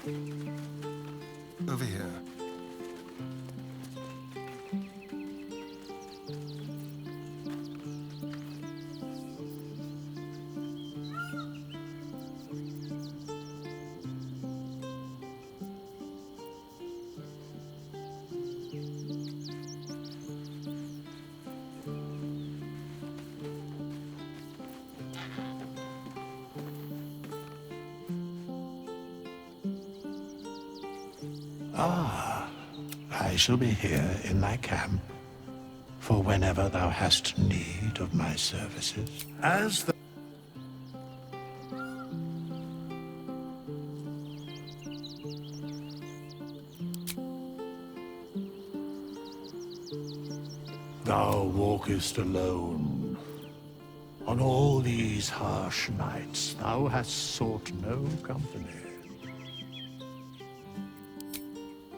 Over here. Ah, I shall be here in thy camp for whenever thou hast need of my services. As the thou walkest alone. On all these harsh nights thou hast sought no company.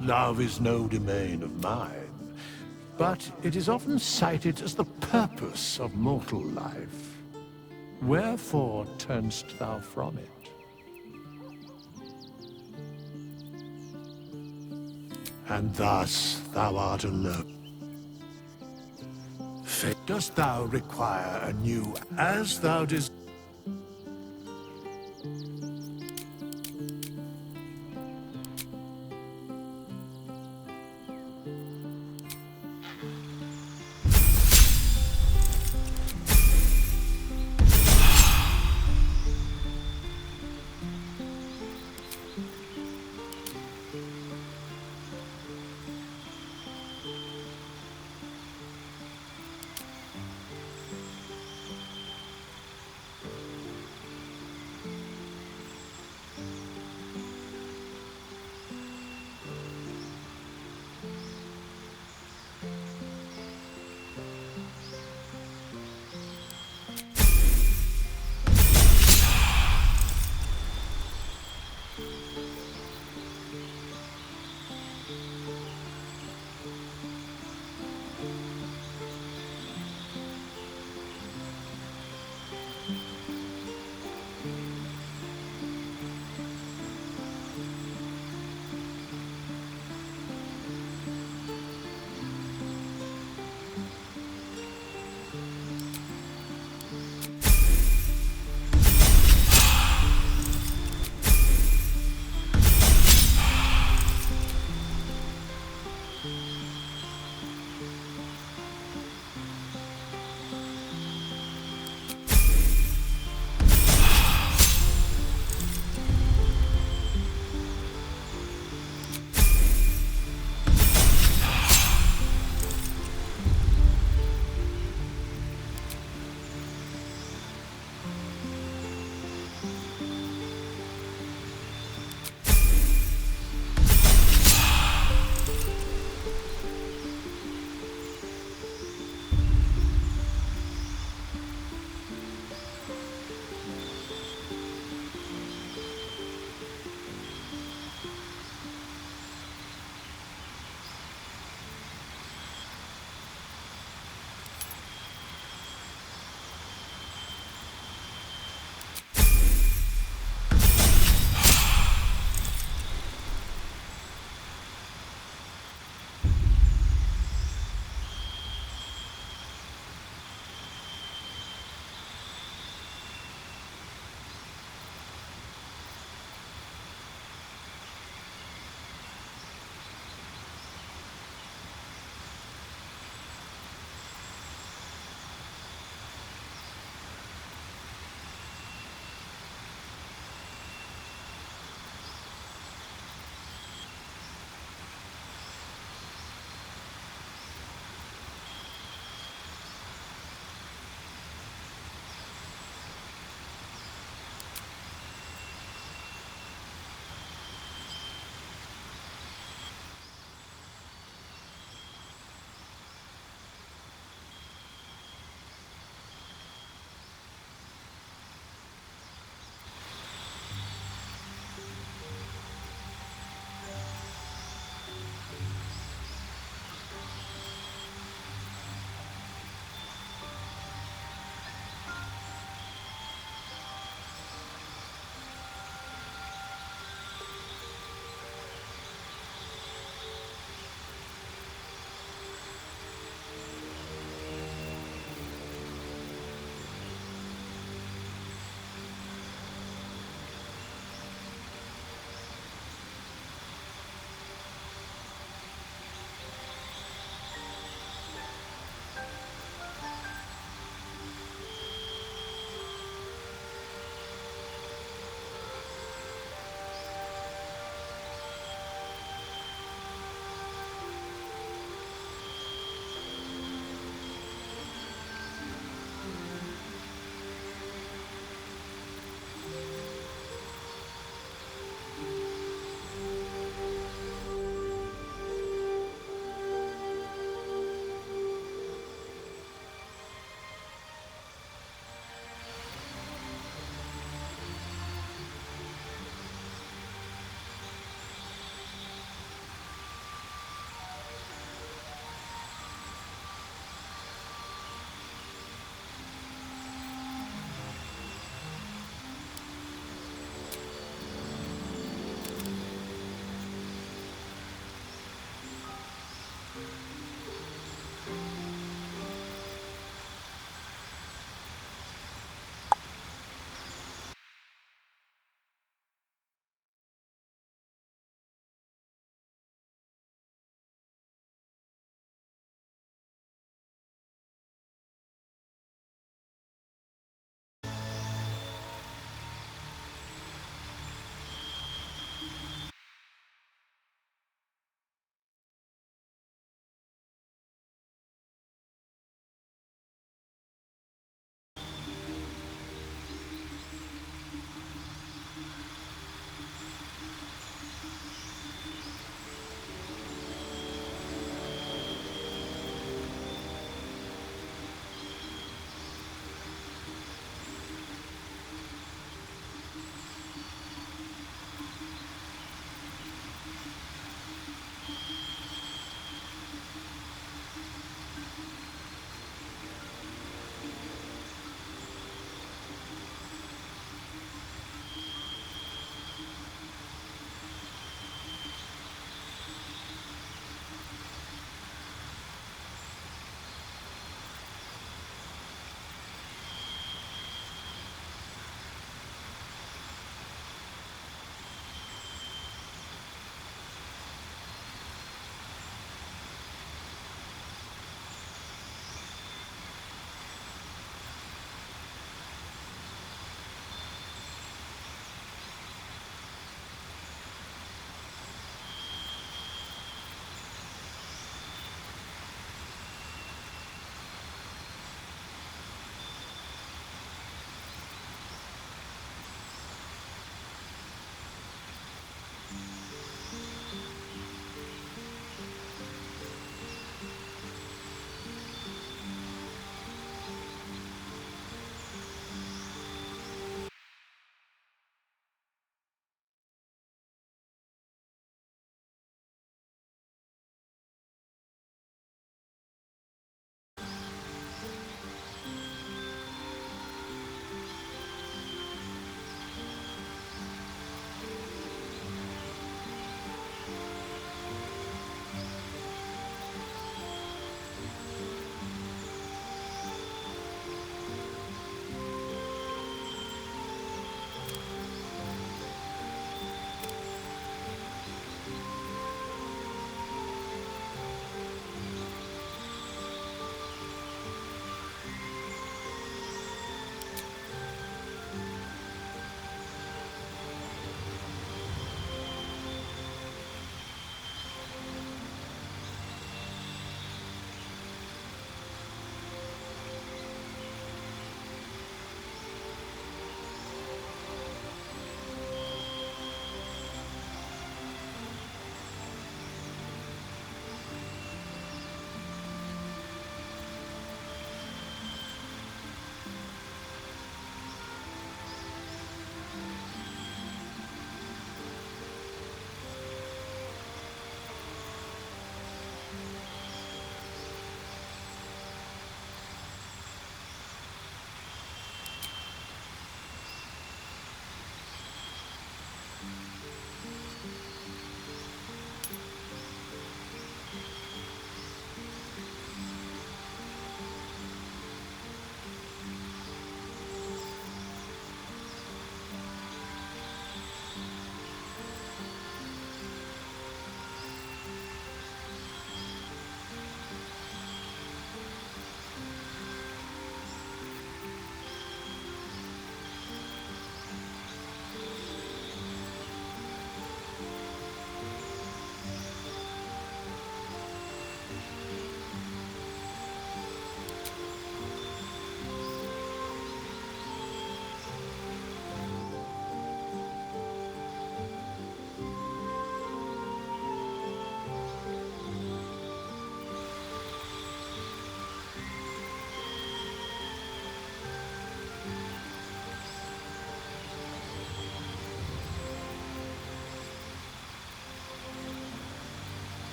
Love is no domain of mine, but it is often cited as the purpose of mortal life. Wherefore turnst thou from it? And thus thou art alone. Dost thou require a new, as thou desires?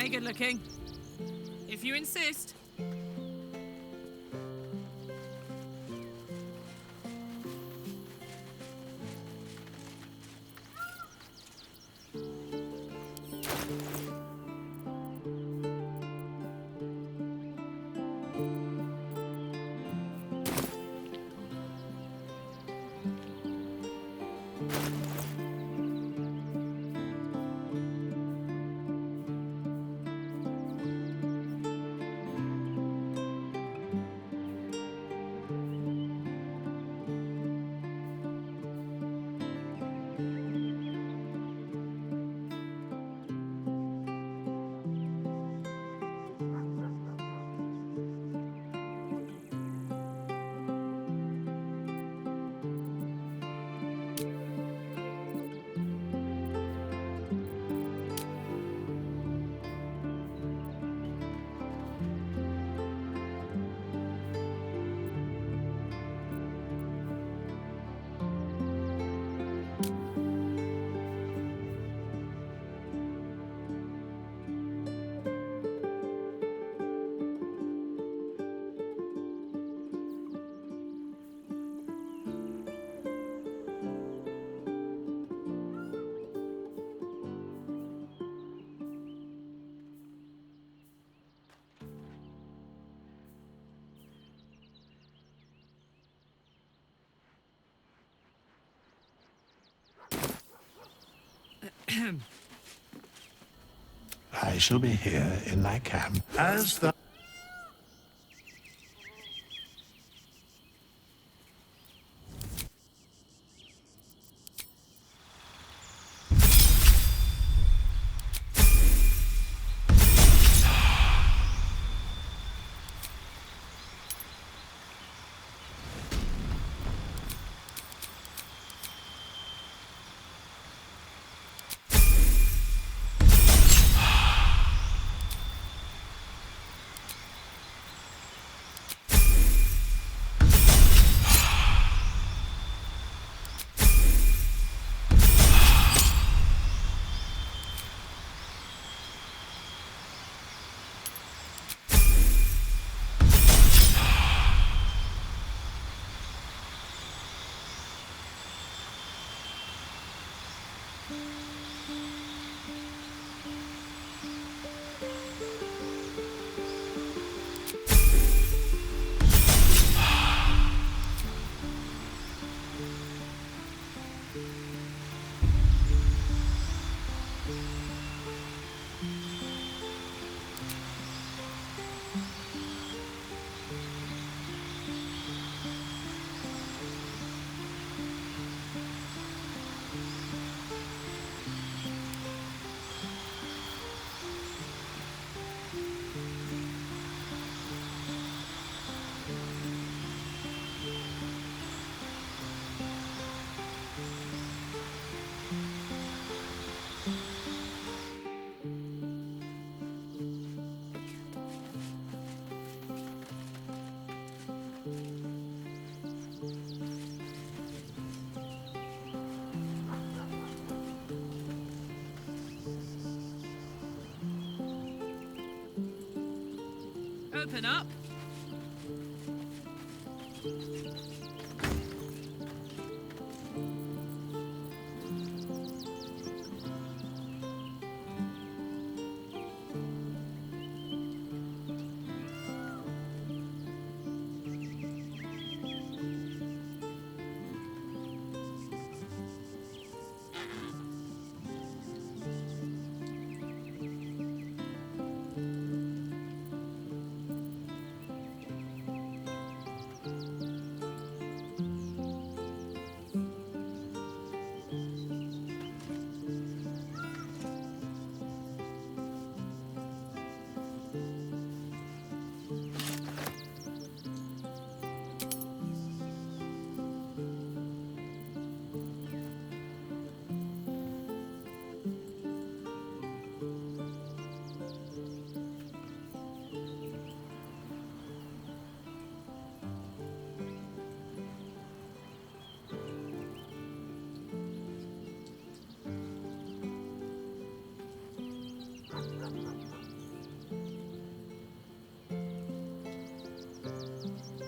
Hey, good looking. If you insist. I shall be here in my camp as the... open up.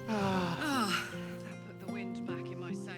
That put the wind back in my sails.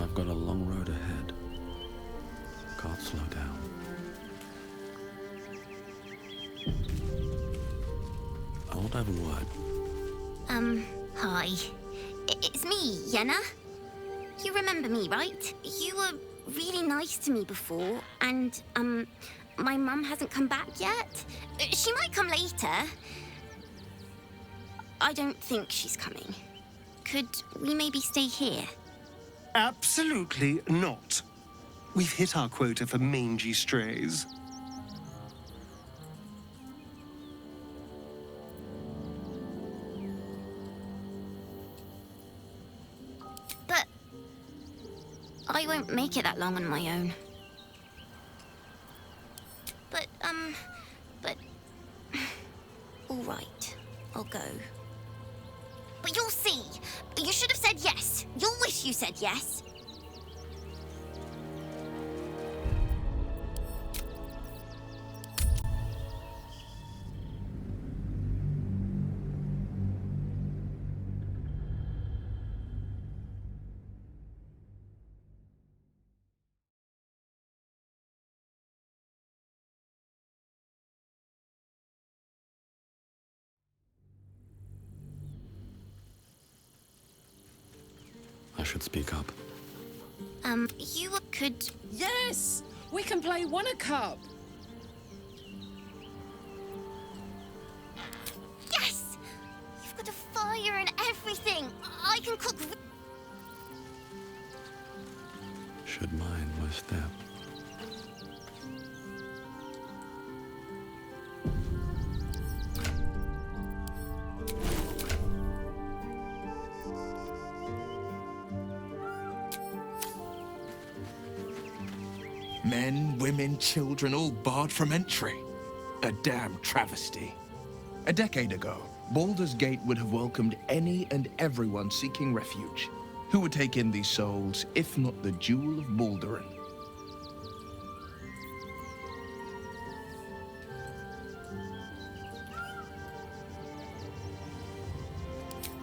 I've got a long road ahead. Can't slow down. I want to have a word. Hi. It's me, Yenna. You remember me, right? You were really nice to me before, and, my mum hasn't come back yet. She might come later. I don't think she's coming. Could we maybe stay here? Absolutely not. We've hit our quota for mangy strays. But I won't make it that long on my own. But, all right, I'll go. But you'll see. You should have said yes. You'll wish you said yes. I should speak up. You could... Yes! We can play Won a Cup! Yes! You've got a fire and everything! I can cook... Should mind my step. Men, women, children, all barred from entry. A damn travesty. A decade ago, Baldur's Gate would have welcomed any and everyone seeking refuge. Who would take in these souls, if not the Jewel of Baldurin?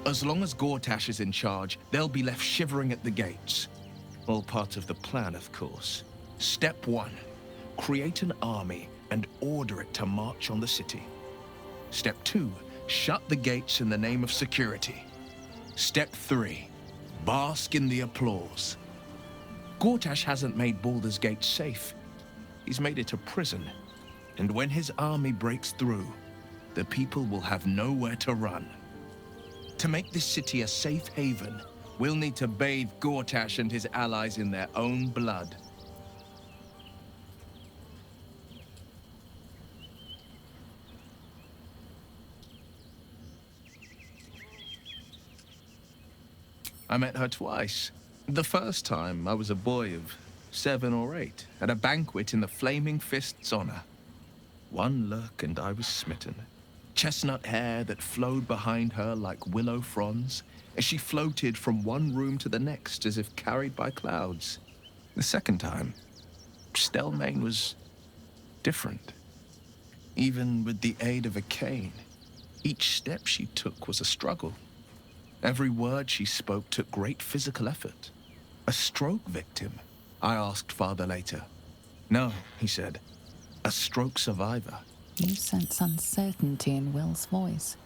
As long as Gortash is in charge, they'll be left shivering at the gates. All part of the plan, of course. Step 1. Create an army and order it to march on the city. Step 2. Shut the gates in the name of security. Step 3. Bask in the applause. Gortash hasn't made Baldur's Gate safe. He's made it a prison. And when his army breaks through, the people will have nowhere to run. To make this city a safe haven, we'll need to bathe Gortash and his allies in their own blood. I met her twice. The first time, I was a boy of 7 or 8, at a banquet in the Flaming Fist's honor. One look and I was smitten. Chestnut hair that flowed behind her like willow fronds, as she floated from one room to the next as if carried by clouds. The second time, Stelmane was different. Even with the aid of a cane, each step she took was a struggle. Every word she spoke took great physical effort. A stroke victim? I asked father later. No, he said. A stroke survivor. You sense uncertainty in Will's voice.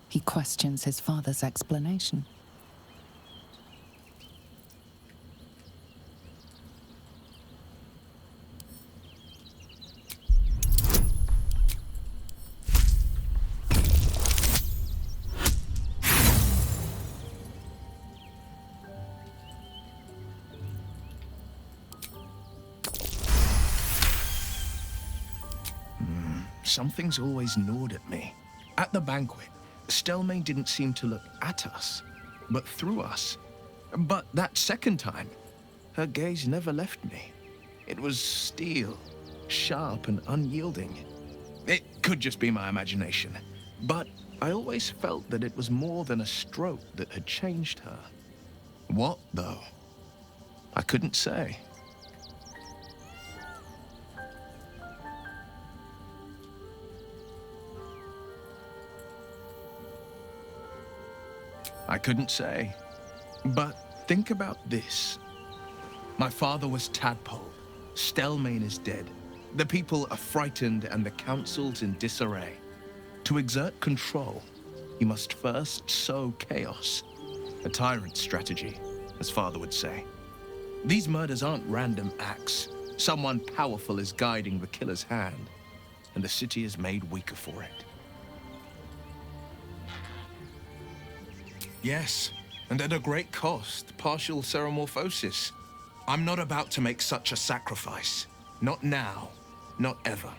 He questions his father's explanation. Something's always gnawed at me. At the banquet, Stelmane didn't seem to look at us, but through us. But that second time, her gaze never left me. It was steel, sharp and unyielding. It could just be my imagination, but I always felt that it was more than a stroke that had changed her. What, though? I couldn't say. I couldn't say. But think about this. My father was Tadpole. Stelmane is dead. The people are frightened and the council's in disarray. To exert control, he must first sow chaos. A tyrant's strategy. as Father would say. These murders aren't random acts. Someone powerful is guiding the killer's hand, and the city is made weaker for it. Yes, and at a great cost, partial ceremorphosis. I'm not about to make such a sacrifice. Not now, not ever.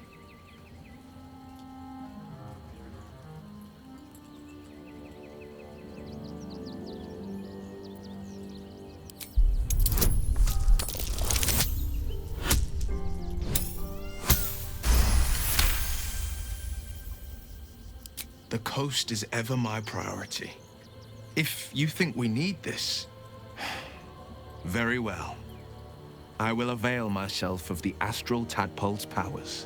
The coast is ever my priority. If you think we need this, very well. I will avail myself of the astral tadpole's powers.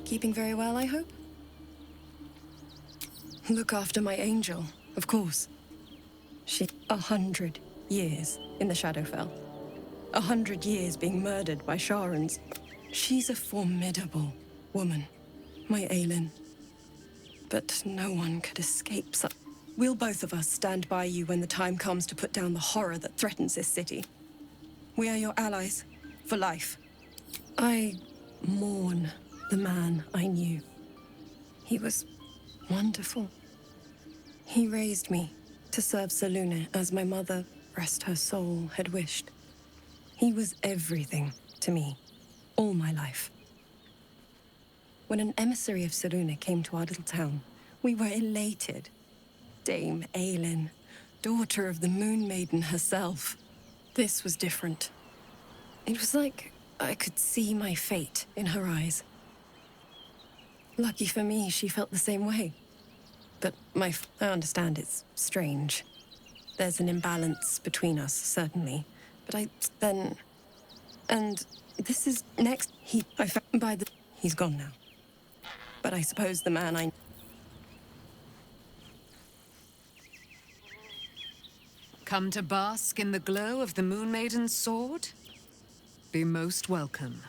Keeping very well, I hope? Look after my angel, of course. She 100 years in the Shadowfell. 100 years being murdered by Sharans. She's a formidable woman, my Aelin. But no one could escape such. We'll both of us stand by you when the time comes to put down the horror that threatens this city. We are your allies, for life. I mourn the man I knew. He was wonderful. He raised me to serve Selûne as my mother, rest her soul, had wished. He was everything to me, all my life. When an emissary of Selûne came to our little town, we were elated. Dame Aelin, daughter of the Moon Maiden herself. This was different. It was like I could see my fate in her eyes. Lucky for me, she felt the same way. But I understand it's strange. There's an imbalance between us, certainly. But and this is next. He's gone now. But I suppose the man I... Come to bask in the glow of the Moon Maiden's sword? Be most welcome.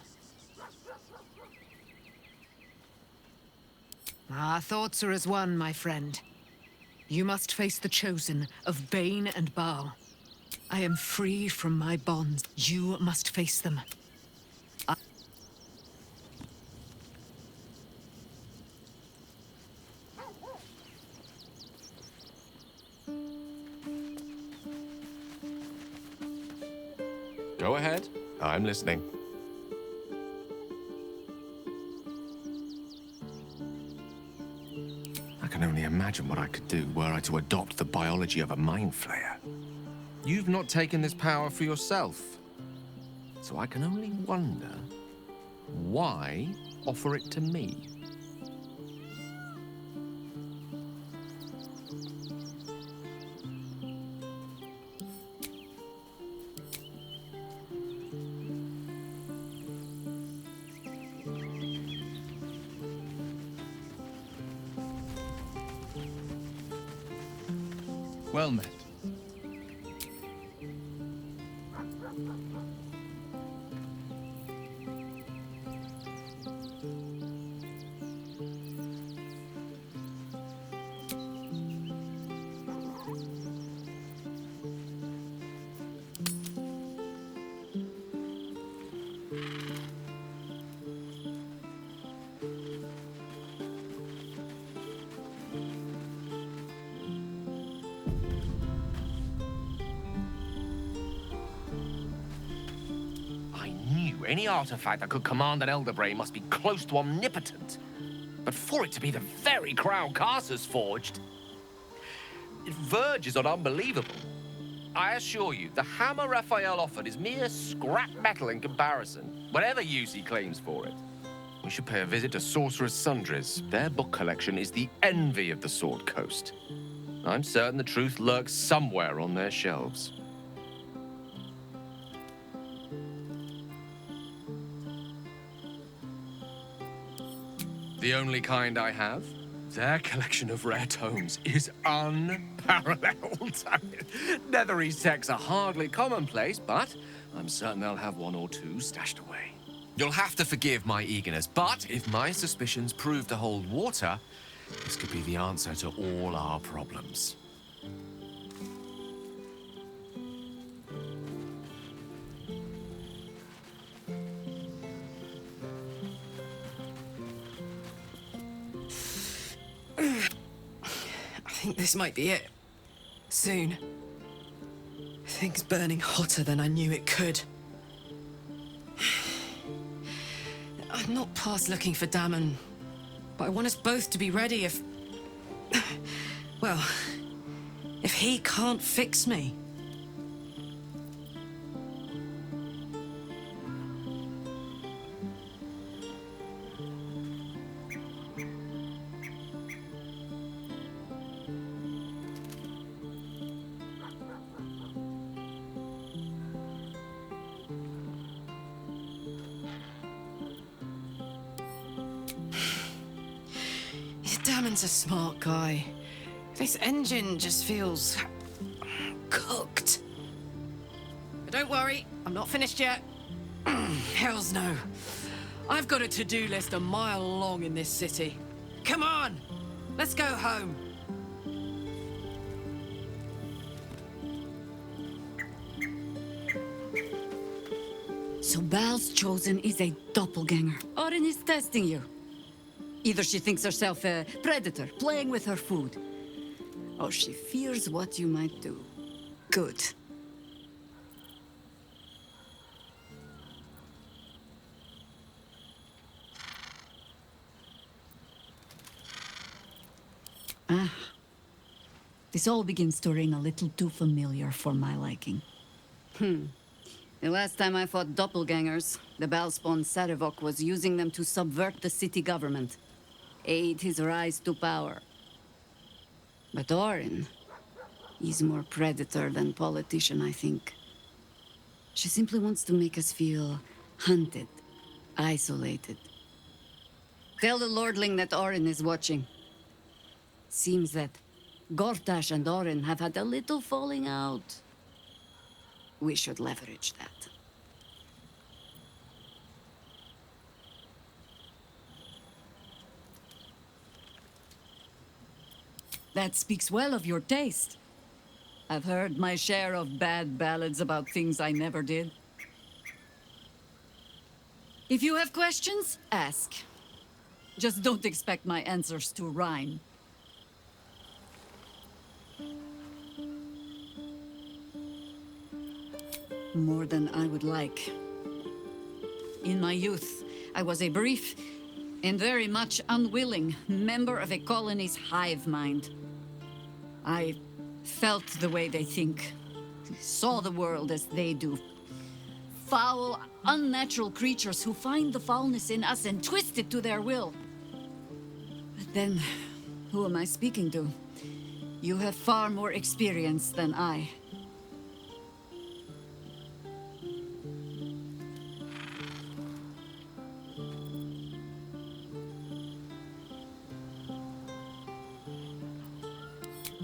Our thoughts are as one, my friend. You must face the chosen of Bane and Baal. I am free from my bonds. You must face them. Go ahead. I'm listening. I can only imagine what I could do were I to adopt the biology of a mind flayer. You've not taken this power for yourself. So I can only wonder, why offer it to me? Well met. Any artifact that could command an Elder Brain must be close to omnipotent. But for it to be the very crown Carcer's forged, it verges on unbelievable. I assure you, the hammer Raphael offered is mere scrap metal in comparison, whatever use he claims for it. We should pay a visit to Sorcerer's Sundries. Their book collection is the envy of the Sword Coast. I'm certain the truth lurks somewhere on their shelves. The only kind I have? Their collection of rare tomes is unparalleled. Netherese texts are hardly commonplace, but I'm certain they'll have one or two stashed away. You'll have to forgive my eagerness, but if my suspicions prove to hold water, this could be the answer to all our problems. I think this might be it. Soon. Things burning hotter than I knew it could. I'm not past looking for Damon, but I want us both to be ready if... well, if he can't fix me. Damon's a smart guy. This engine just feels... cooked. But don't worry, I'm not finished yet. Hells no. I've got a to-do list a mile long in this city. Come on, let's go home. So Bal's chosen is a doppelganger. Orin is testing you. Either she thinks herself a predator, playing with her food, or she fears what you might do. Good. Ah. This all begins to ring a little too familiar for my liking. The last time I fought doppelgangers, the Balspawn Sarevok was using them to subvert the city government, aid his rise to power. But Orin, he's more predator than politician, I think. She simply wants to make us feel hunted, isolated. Tell the Lordling that Orin is watching. Seems that Gortash and Orin have had a little falling out. We should leverage that. That speaks well of your taste. I've heard my share of bad ballads about things I never did. If you have questions, ask. Just don't expect my answers to rhyme. More than I would like. In my youth, I was a brief and very much unwilling member of a colony's hive mind. I felt the way they think, saw the world as they do. Foul, unnatural creatures who find the foulness in us and twist it to their will. But then, who am I speaking to? You have far more experience than I.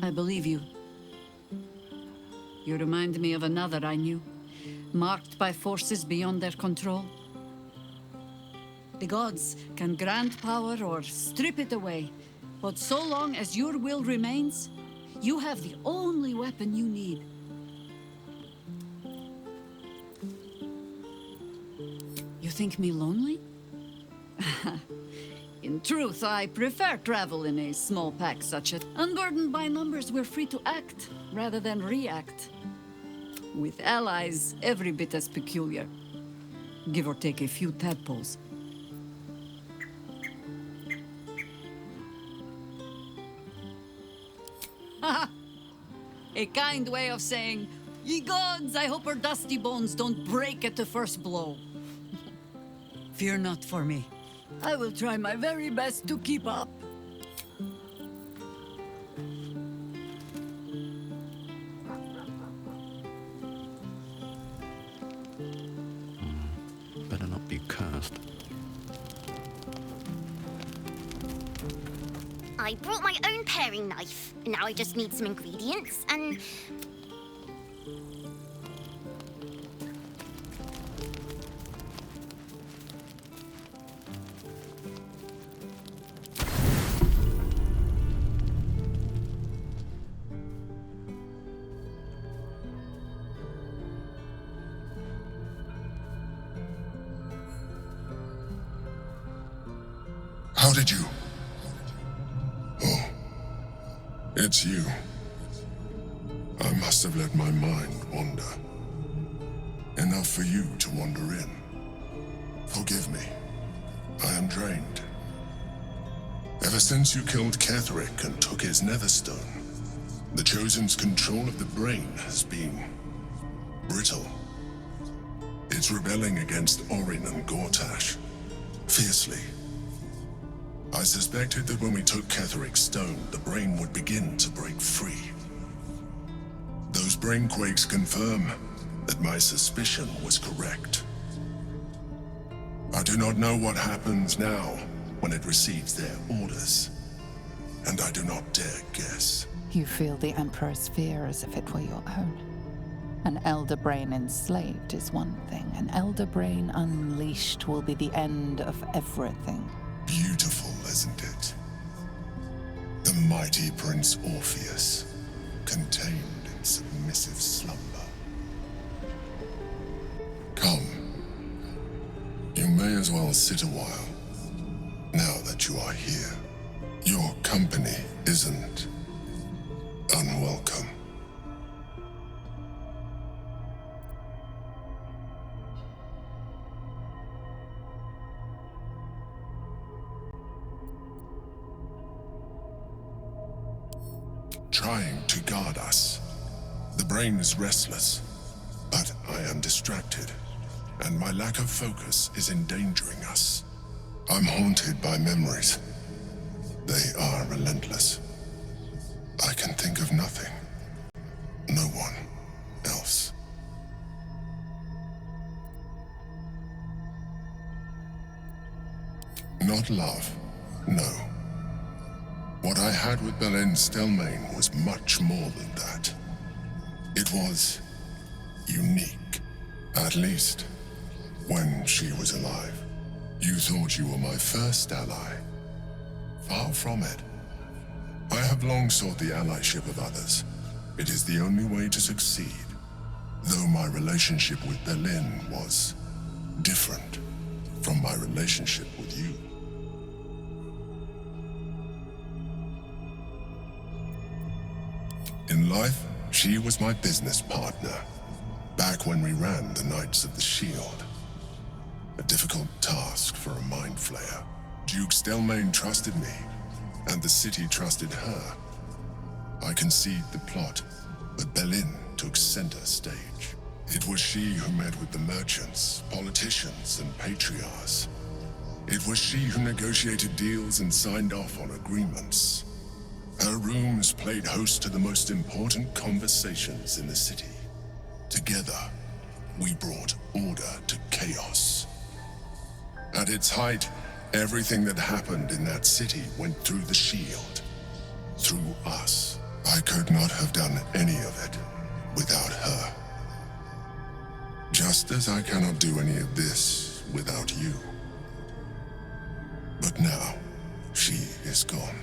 I believe you. You remind me of another I knew, marked by forces beyond their control. The gods can grant power or strip it away, but so long as your will remains, you have the only weapon you need. You think me lonely? In truth, I prefer travel in a small pack such as... Unburdened by numbers, we're free to act, rather than react. With allies, every bit as peculiar. Give or take a few tadpoles. Haha! A kind way of saying, ye gods, I hope her dusty bones don't break at the first blow. Fear not for me. I will try my very best to keep up. Better not be cursed. I brought my own paring knife. Now I just need some ingredients and... How did you? Oh, it's you. I must have let my mind wander. Enough for you to wander in. Forgive me. I am drained. Ever since you killed Ketherick and took his netherstone, the Chosen's control of the brain has been brittle. It's rebelling against Orin and Gortash, fiercely. I suspected that when we took Ketherick's stone, the brain would begin to break free. Those brain quakes confirm that my suspicion was correct. I do not know what happens now when it receives their orders, and I do not dare guess. You feel the Emperor's fear as if it were your own. An elder brain enslaved is one thing. An elder brain unleashed will be the end of everything. Beautiful, isn't it? The mighty Prince Orpheus, contained in submissive slumber. Come. You may as well sit a while, now that you are here. Your company isn't unwelcome. Trying to guard us. The brain is restless, but I am distracted, and my lack of focus is endangering us. I'm haunted by memories. They are relentless. I can think of nothing. No one else. Not love, no. What I had with Belen Stelmane was much more than that. It was unique, at least when she was alive. You thought you were my first ally. Far from it. I have long sought the allyship of others. It is the only way to succeed. Though my relationship with Belen was different from my relationship with you. In life, she was my business partner, back when we ran the Knights of the Shield. A difficult task for a mind flayer. Duke Stelmane trusted me, and the city trusted her. I conceived the plot, but Belen took center stage. It was she who met with the merchants, politicians, and patriarchs. It was she who negotiated deals and signed off on agreements. Her rooms played host to the most important conversations in the city. Together, we brought order to chaos. At its height, everything that happened in that city went through the shield. Through us. I could not have done any of it without her. Just as I cannot do any of this without you. But now, she is gone.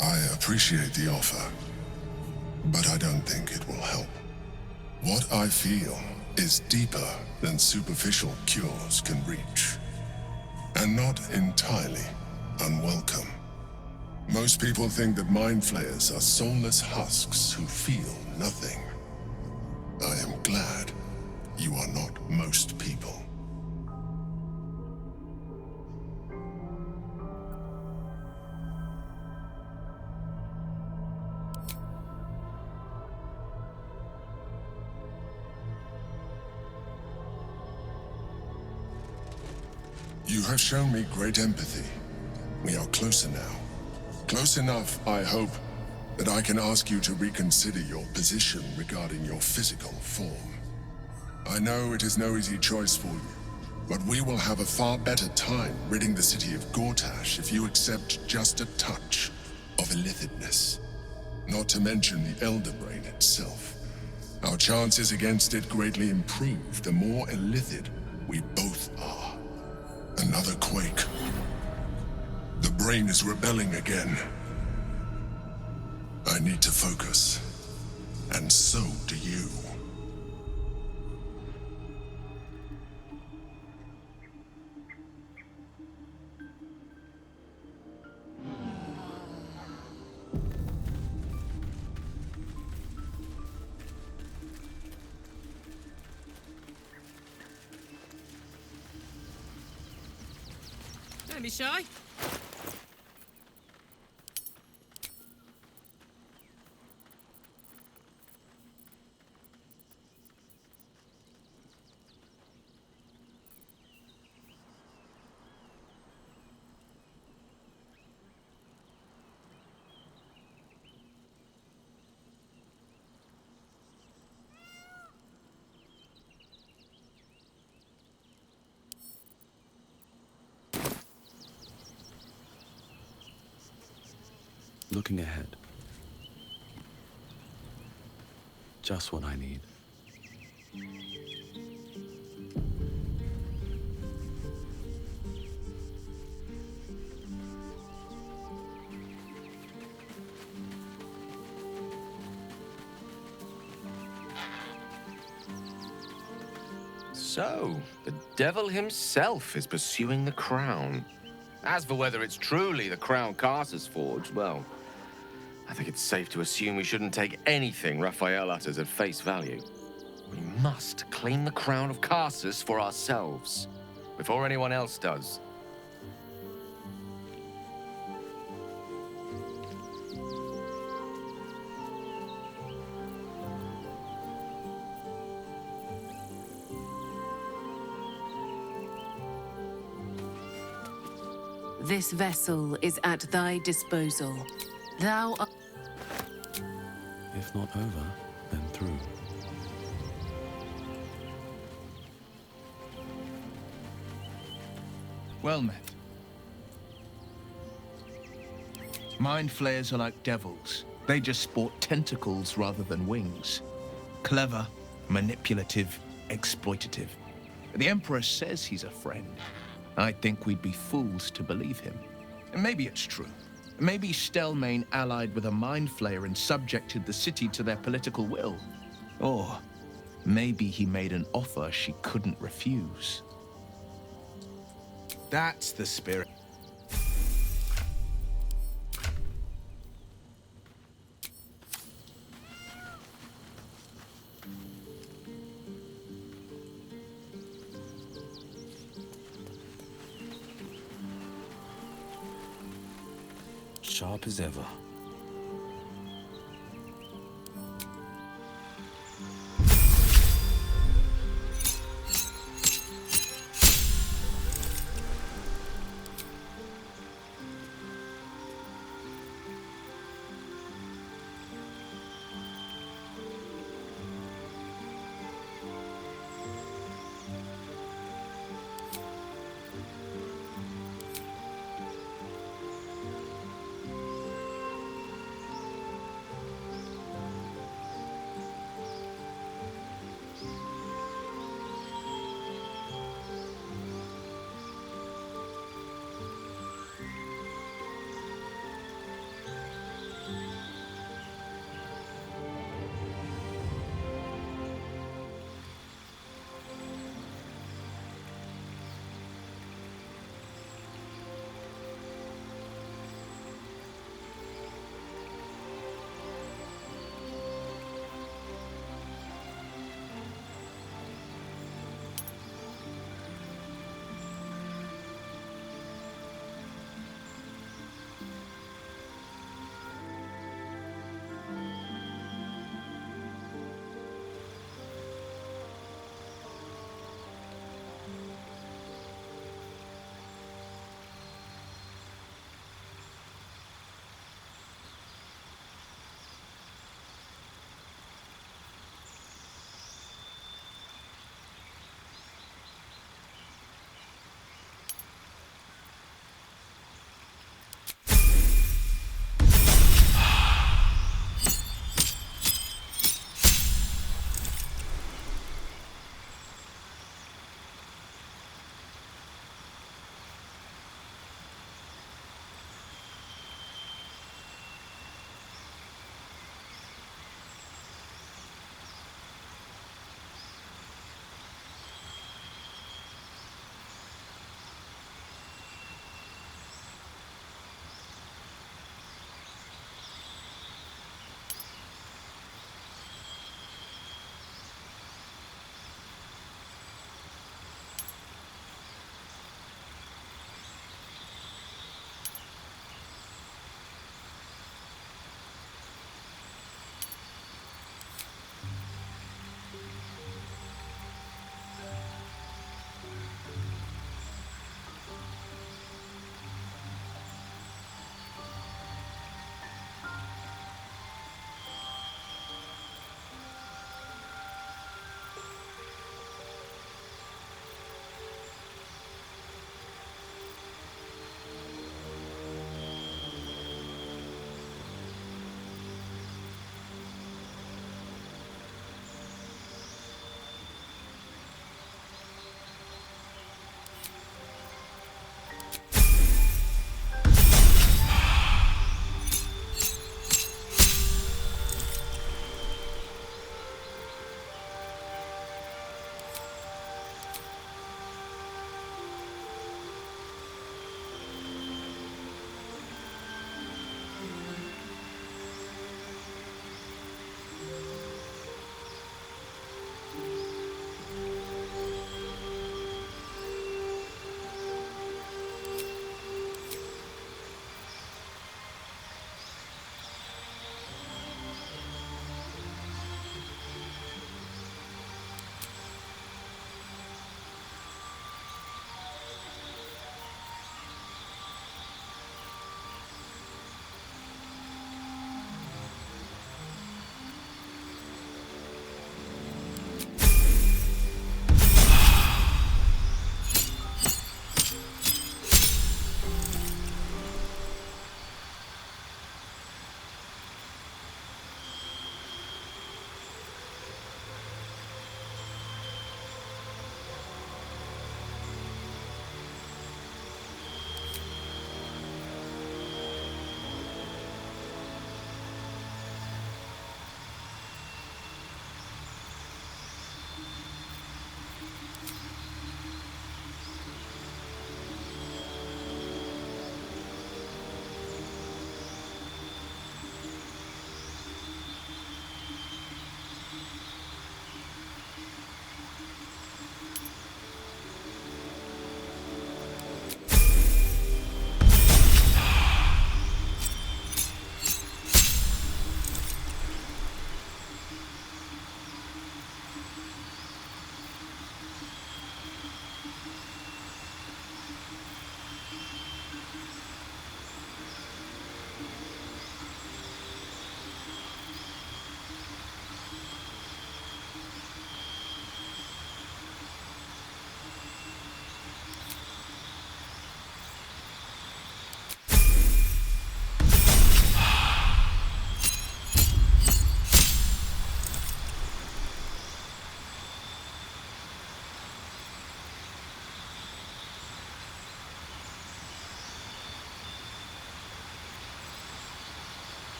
I appreciate the offer, but I don't think it will help. What I feel is deeper than superficial cures can reach, and not entirely unwelcome. Most people think that mind flayers are soulless husks who feel nothing. I am glad you are not most people. You have shown me great empathy. We are closer now. Close enough, I hope, that I can ask you to reconsider your position regarding your physical form. I know it is no easy choice for you, but we will have a far better time ridding the city of Gortash if you accept just a touch of illithidness. Not to mention the Elder Brain itself. Our chances against it greatly improve the more illithid we both are. Another quake. The brain is rebelling again. I need to focus, and so do you. Don't be shy. Looking ahead. Just what I need. So, the devil himself is pursuing the crown. As for whether it's truly the crown Carcer's forged, well, I think it's safe to assume we shouldn't take anything Raphael utters at face value. We must claim the crown of Carcer's for ourselves, before anyone else does. This vessel is at thy disposal. Thou art... If not over, then through. Well met. Mind flayers are like devils. They just sport tentacles rather than wings. Clever, manipulative, exploitative. The Emperor says he's a friend. I think we'd be fools to believe him. And maybe it's true. Maybe Stelmane allied with a mind flayer and subjected the city to their political will. Or maybe he made an offer she couldn't refuse. That's the spirit. Sharp as ever.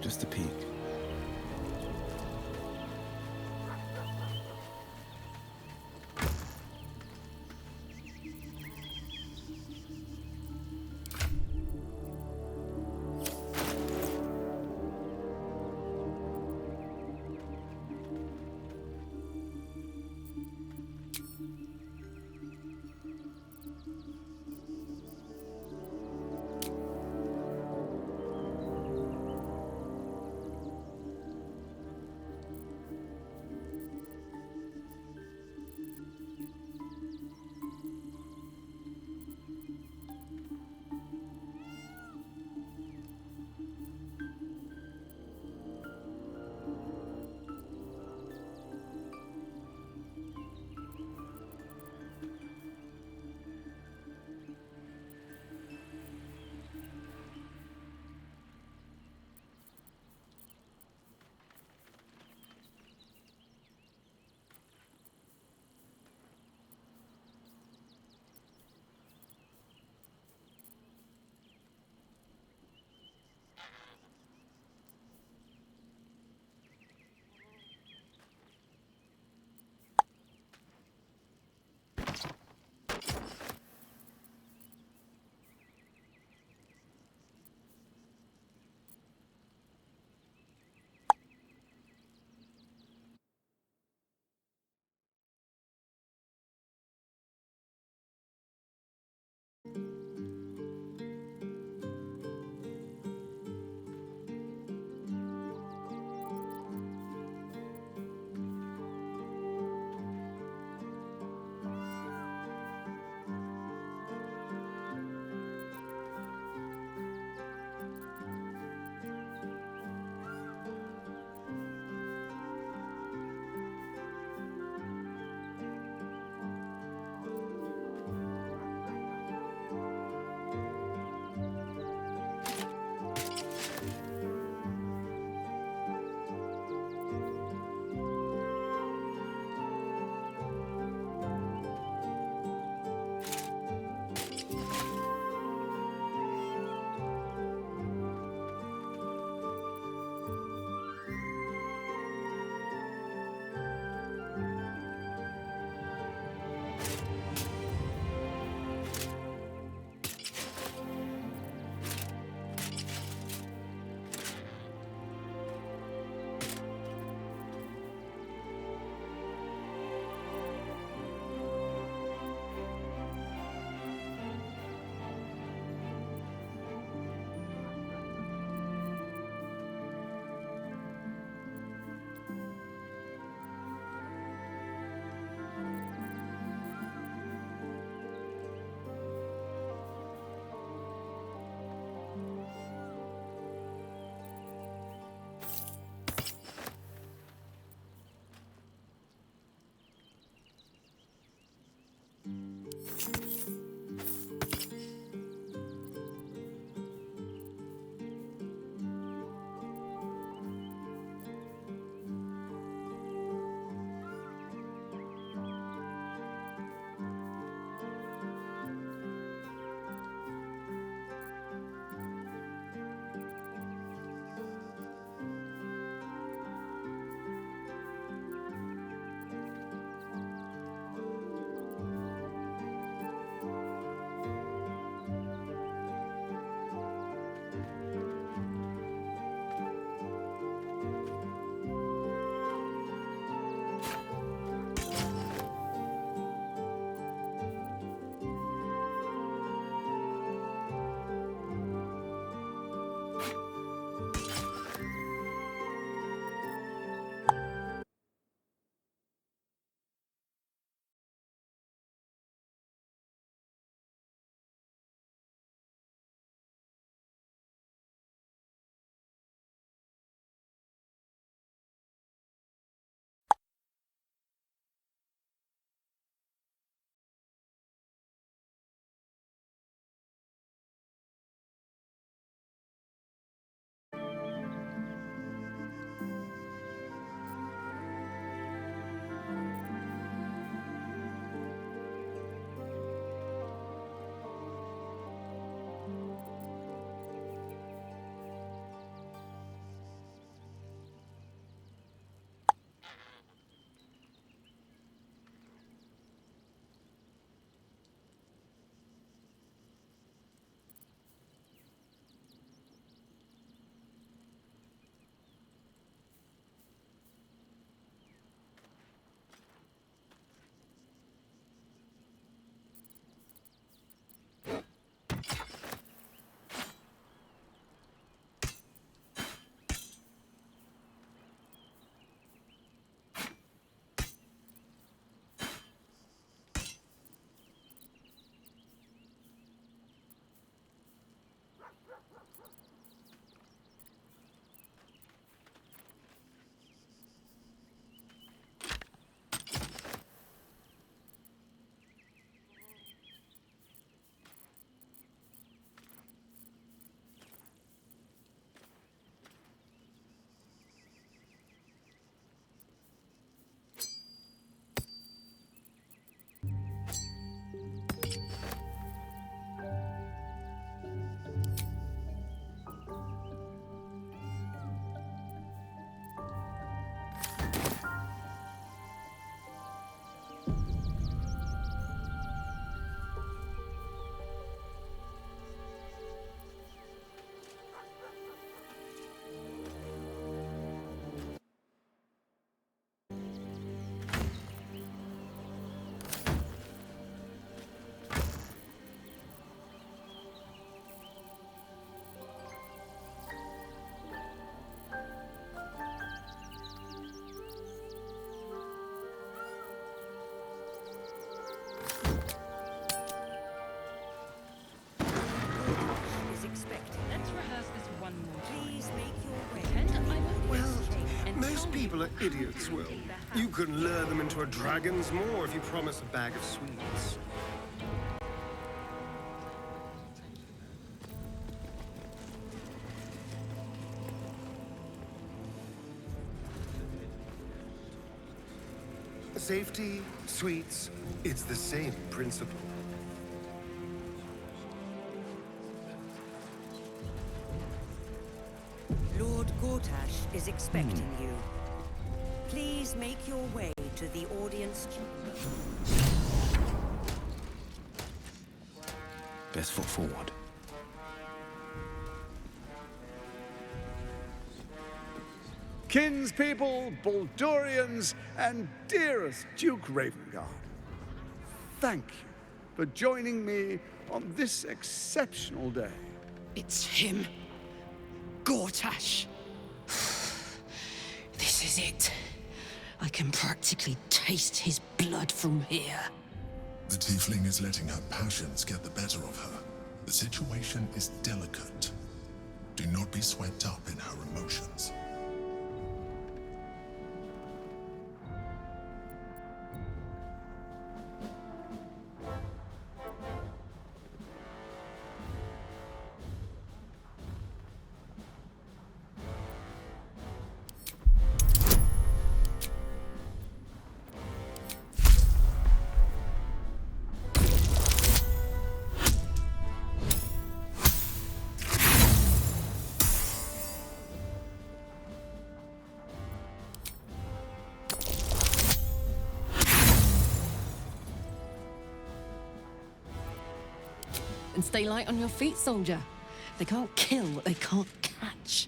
Just a peek. people are idiots, Will. You can lure them into a dragon's maw if you promise a bag of sweets. Safety, sweets, it's the same principle. Lord Gortash is expecting you. Please make your way to the audience chamber. Best foot forward. Kinspeople, Baldurians, and dearest Duke Ravengard, thank you for joining me on this exceptional day. It's him. Gortash. This is it. I can practically taste his blood from here. The tiefling is letting her passions get the better of her. The situation is delicate. Do not be swept up in her emotions. And stay light on your feet, soldier. They can't kill what they can't catch.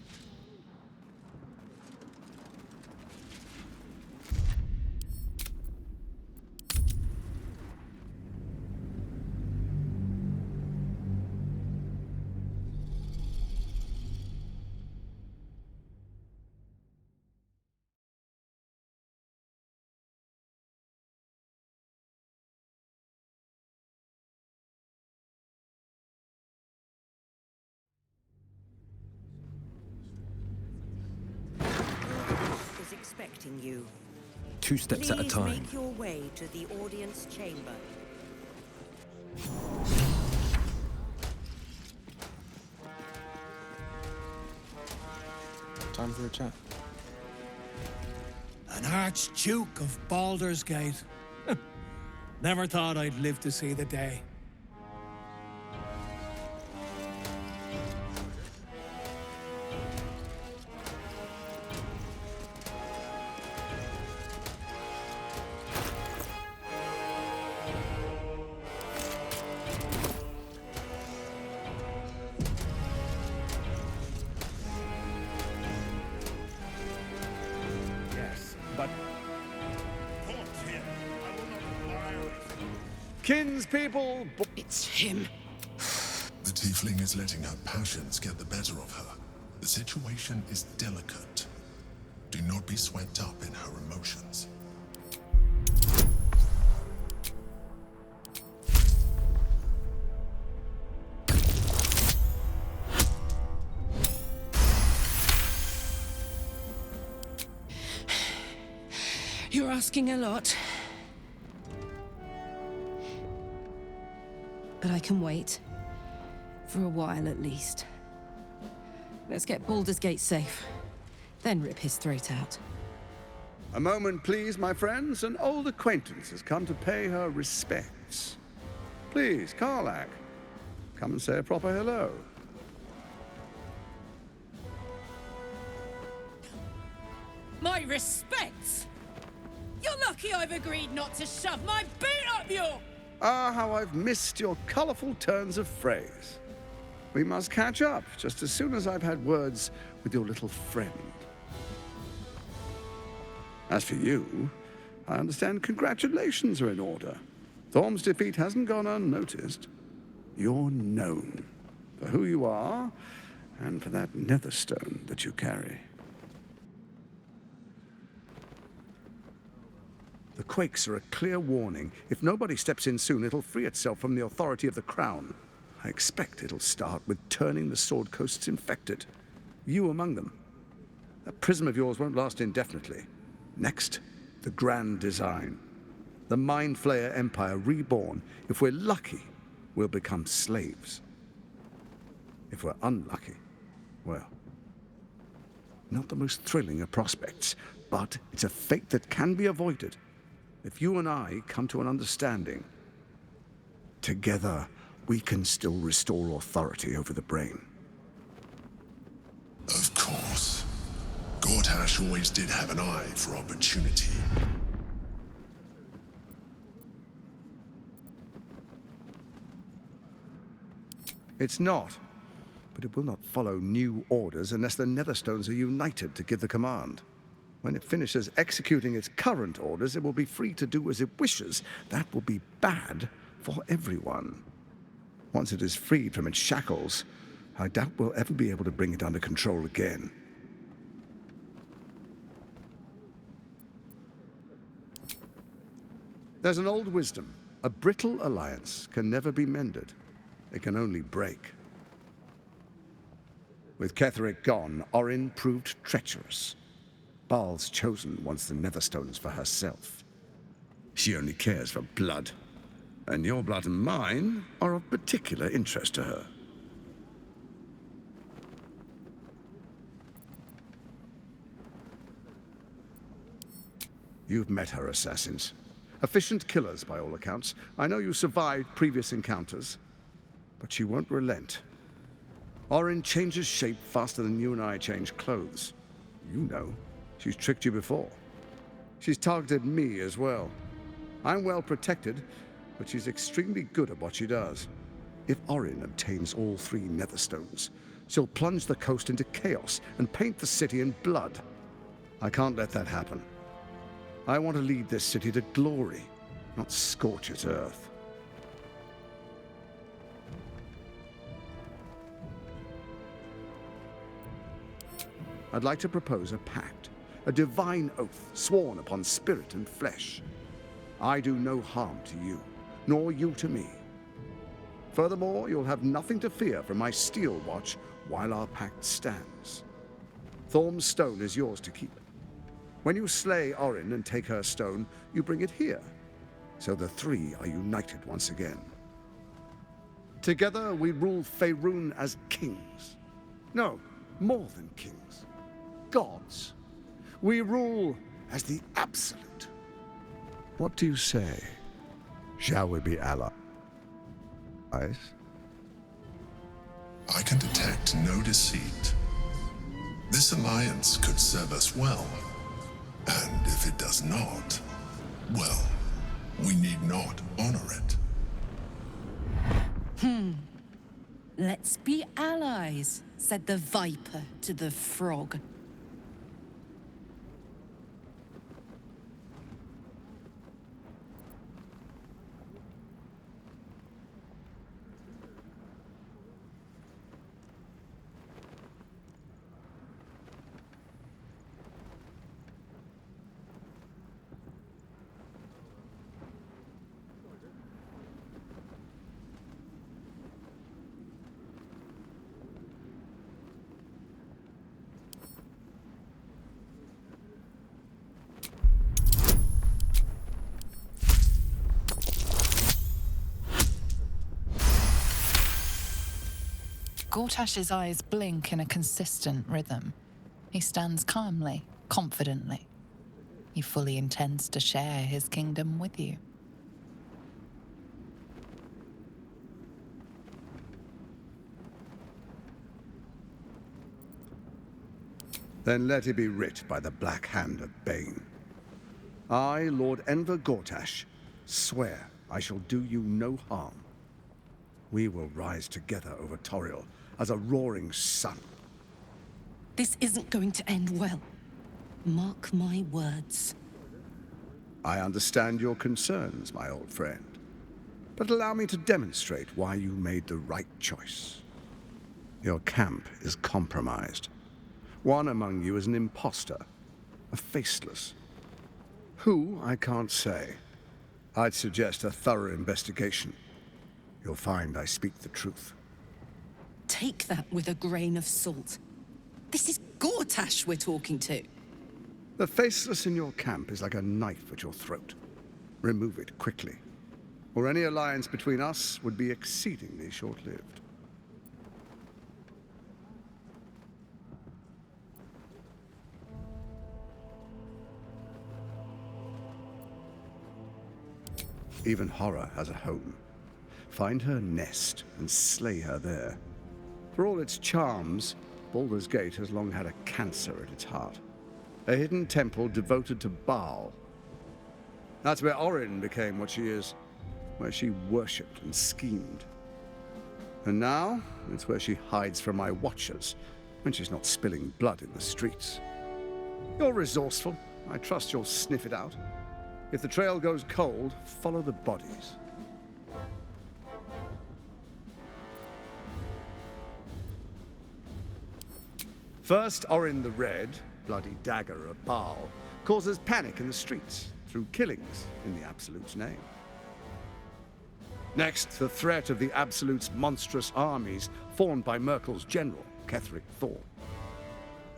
Is expecting you. 2 steps at a Please time. make your way to the audience chamber. Time for a chat. An Archduke of Baldur's Gate. Never thought I'd live to see the day. Kinspeople, it's him. The tiefling is letting her passions get the better of her. The situation is delicate. Do not be swept up in her emotions. You're asking a lot. But I can wait. For a while, at least. Let's get Baldur's Gate safe. Then rip his throat out. a moment, please, my friends. An old acquaintance has come to pay her respects. Please, Karlach, come and say a proper hello. My respects! You're lucky I've agreed not to shove my boot up your... Ah, how I've missed your colourful turns of phrase. We must catch up just as soon as I've had words with your little friend. As for you, I understand congratulations are in order. Thorm's defeat hasn't gone unnoticed. You're known for who you are and for that netherstone that you carry. The quakes are a clear warning. If nobody steps in soon, it'll free itself from the authority of the Crown. I expect it'll start with turning the Sword Coasts infected. You among them. That prism of yours won't last indefinitely. Next, the grand design. The Mind Flayer Empire reborn. If we're lucky, we'll become slaves. If we're unlucky, well, not the most thrilling of prospects, but it's a fate that can be avoided if you and I come to an understanding. Together, we can still restore authority over the brain. Of course. Gortash always did have an eye for opportunity. It's not, but it will not follow new orders unless the Netherstones are united to give the command. When it finishes executing its current orders, it will be free to do as it wishes. That will be bad for everyone. Once it is freed from its shackles, I doubt we'll ever be able to bring it under control again. There's an old wisdom. A brittle alliance can never be mended. It can only break. With Ketheric gone, Orin proved treacherous. Baal's chosen wants the Netherstones for herself. She only cares for blood. And your blood and mine are of particular interest to her. You've met her assassins. Efficient killers, by all accounts. I know you survived previous encounters, but she won't relent. Orin changes shape faster than you and I change clothes. You know, she's tricked you before. She's targeted me as well. I'm well protected, but she's extremely good at what she does. If Orin obtains all 3 Netherstones, she'll plunge the coast into chaos and paint the city in blood. I can't let that happen. I want to lead this city to glory, not scorch its earth. I'd like to propose a pact, a divine oath sworn upon spirit and flesh. I do no harm to you, nor you to me. Furthermore, you'll have nothing to fear from my steel watch while our pact stands. Thorm's stone is yours to keep. When you slay Orin and take her stone, you bring it here, so the 3 are united once again. Together we rule Faerun as kings. No, more than kings. Gods. We rule as the absolute. What do you say? Shall we be allies? I can detect no deceit. This alliance could serve us well. And if it does not, well, we need not honor it. Let's be allies, said the viper to the frog. Gortash's eyes blink in a consistent rhythm. He stands calmly, confidently. He fully intends to share his kingdom with you. Then let it be writ by the black hand of Bane. I, Lord Enver Gortash, swear I shall do you no harm. We will rise together over Toriel as a roaring sun. This isn't going to end well. Mark my words. I understand your concerns, my old friend. But allow me to demonstrate why you made the right choice. Your camp is compromised. One among you is an imposter, a faceless. Who, I can't say. I'd suggest a thorough investigation. You'll find I speak the truth. Take that with a grain of salt. This is Gortash we're talking to. The faceless in your camp is like a knife at your throat. Remove it quickly, or any alliance between us would be exceedingly short-lived. Even horror has a home. Find her nest and slay her there. For all its charms, Baldur's Gate has long had a cancer at its heart. A hidden temple devoted to Baal. That's where Orin became what she is, where she worshipped and schemed. And now, it's where she hides from my watchers, when she's not spilling blood in the streets. You're resourceful. I trust you'll sniff it out. If the trail goes cold, follow the bodies. First, Orin the Red, bloody dagger of Baal, causes panic in the streets through killings in the Absolute's name. Next, the threat of the Absolute's monstrous armies formed by Merkel's general, Ketheric Thor.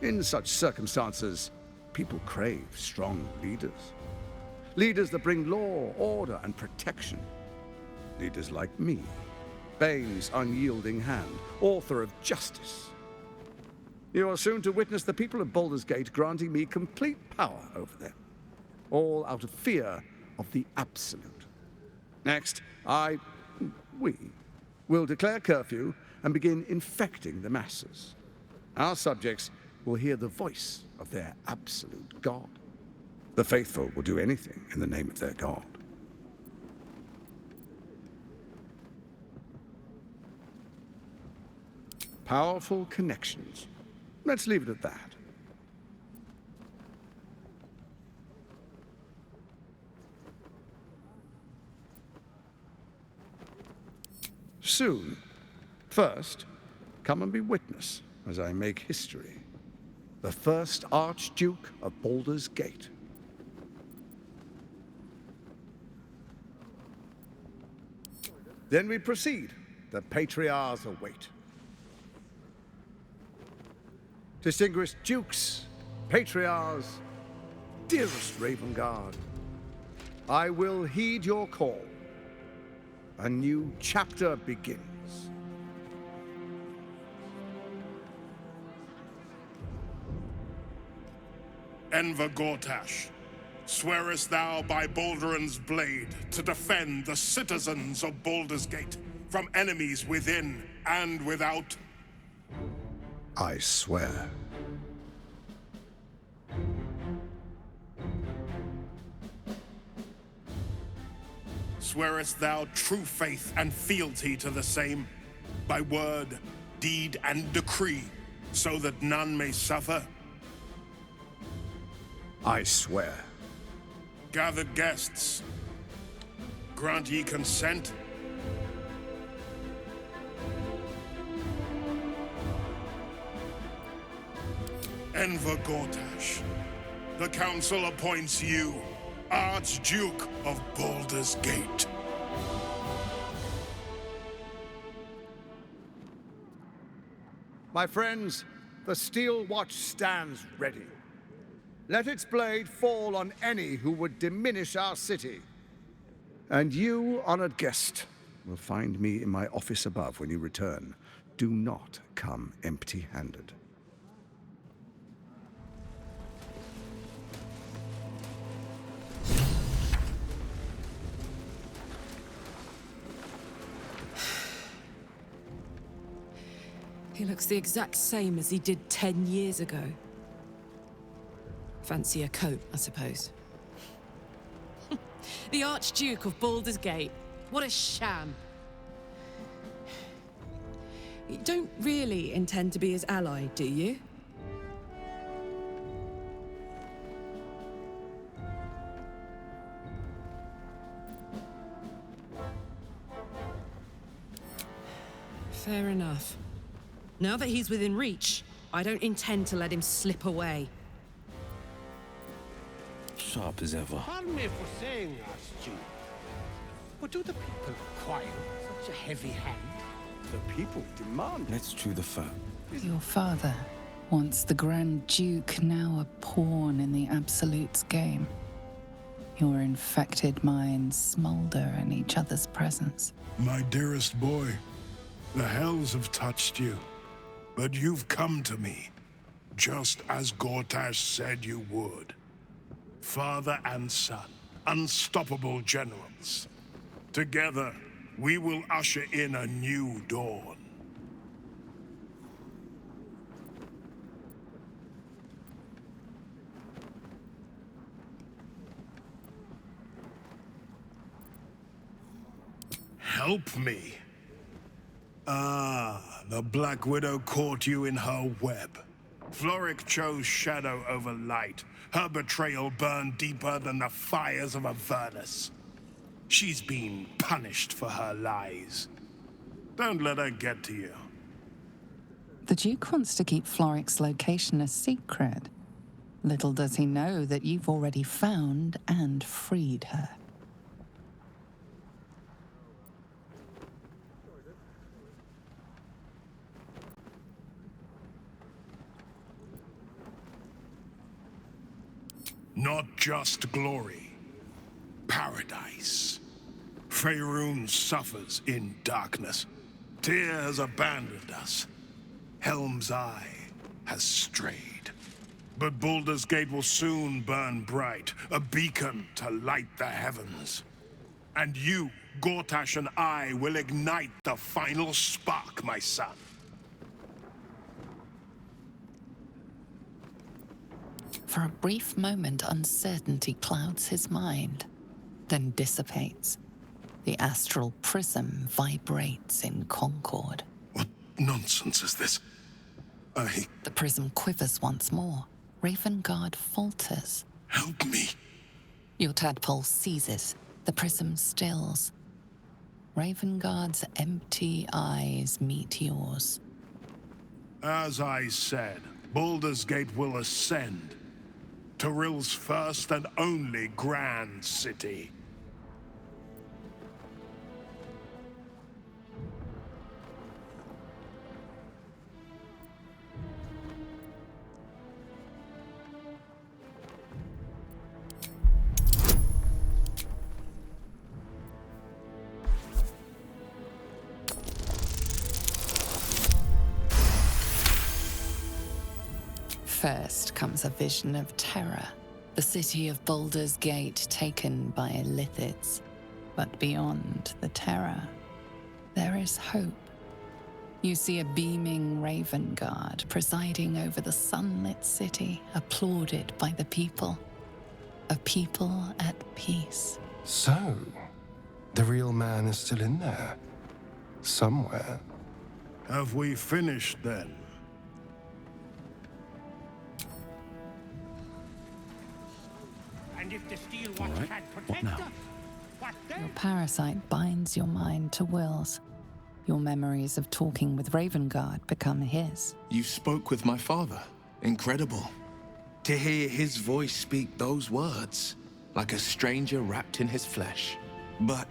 In such circumstances, people crave strong leaders. Leaders that bring law, order, and protection. Leaders like me, Bane's unyielding hand, author of justice. You are soon to witness the people of Baldur's Gate granting me complete power over them, all out of fear of the Absolute. Next, we will declare curfew and begin infecting the masses. Our subjects will hear the voice of their absolute God. The faithful will do anything in the name of their God. Powerful connections. Let's leave it at that. Soon. First, come and be witness as I make history. The first Archduke of Baldur's Gate. Then we proceed. The Patriarchs await. Distinguished Dukes, Patriarchs, dearest Ravengard, I will heed your call. A new chapter begins. Enver Gortash, swearest thou by Balduran's blade to defend the citizens of Baldur's Gate from enemies within and without? I swear. Swearest thou true faith and fealty to the same, by word, deed, and decree, so that none may suffer? I swear. Gathered guests, grant ye consent? Enver Gortash, the Council appoints you Archduke of Baldur's Gate. My friends, the Steel Watch stands ready. Let its blade fall on any who would diminish our city. And you, honored guest, will find me in my office above when you return. Do not come empty-handed. He looks the exact same as he did 10 years ago. Fancy a coat, I suppose. The Archduke of Baldur's Gate. What a sham. You don't really intend to be his ally, do you? Fair enough. Now that he's within reach, I don't intend to let him slip away. Sharp as ever. Pardon me for saying, Archduke, but do the people require such a heavy hand? The people demand. Let's chew the fat. Your father Once the Grand Duke, now a pawn in the Absolute's game. Your infected minds smolder in each other's presence. My dearest boy, the hells have touched you, but you've come to me, just as Gortash said you would. Father and son, unstoppable generals. Together, we will usher in a new dawn. Help me. Ah, the Black Widow caught you in her web. Floric chose shadow over light. Her betrayal burned deeper than the fires of Avernus. She's been punished for her lies. Don't let her get to you. The Duke wants to keep Floric's location a secret. Little does he know that you've already found and freed her. Not just glory. Paradise. Faerun suffers in darkness. Tyr has abandoned us. Helm's Eye has strayed. But Baldur's Gate will soon burn bright, a beacon to light the heavens. And you, Gortash, and I will ignite the final spark, my son. For a brief moment, uncertainty clouds his mind, then dissipates. The astral prism vibrates in concord. What nonsense is this? The prism quivers once more. Ravengard falters. Help me. Your tadpole seizes. The prism stills. Ravengard's empty eyes meet yours. As I said, Baldur's Gate will ascend. Tyrill's first and only grand city. First comes a vision of terror, the city of Baldur's Gate taken by Illithids. But beyond the terror, there is hope. You see a beaming Ravengard presiding over the sunlit city, applauded by the people. A people at peace. So, the real man is still in there. Somewhere. Have we finished then? And if the steel watch had protector, your parasite binds your mind to Will's. Your memories of talking with Ravengard become his. You spoke with my father. Incredible. To hear his voice speak those words, like a stranger wrapped in his flesh. But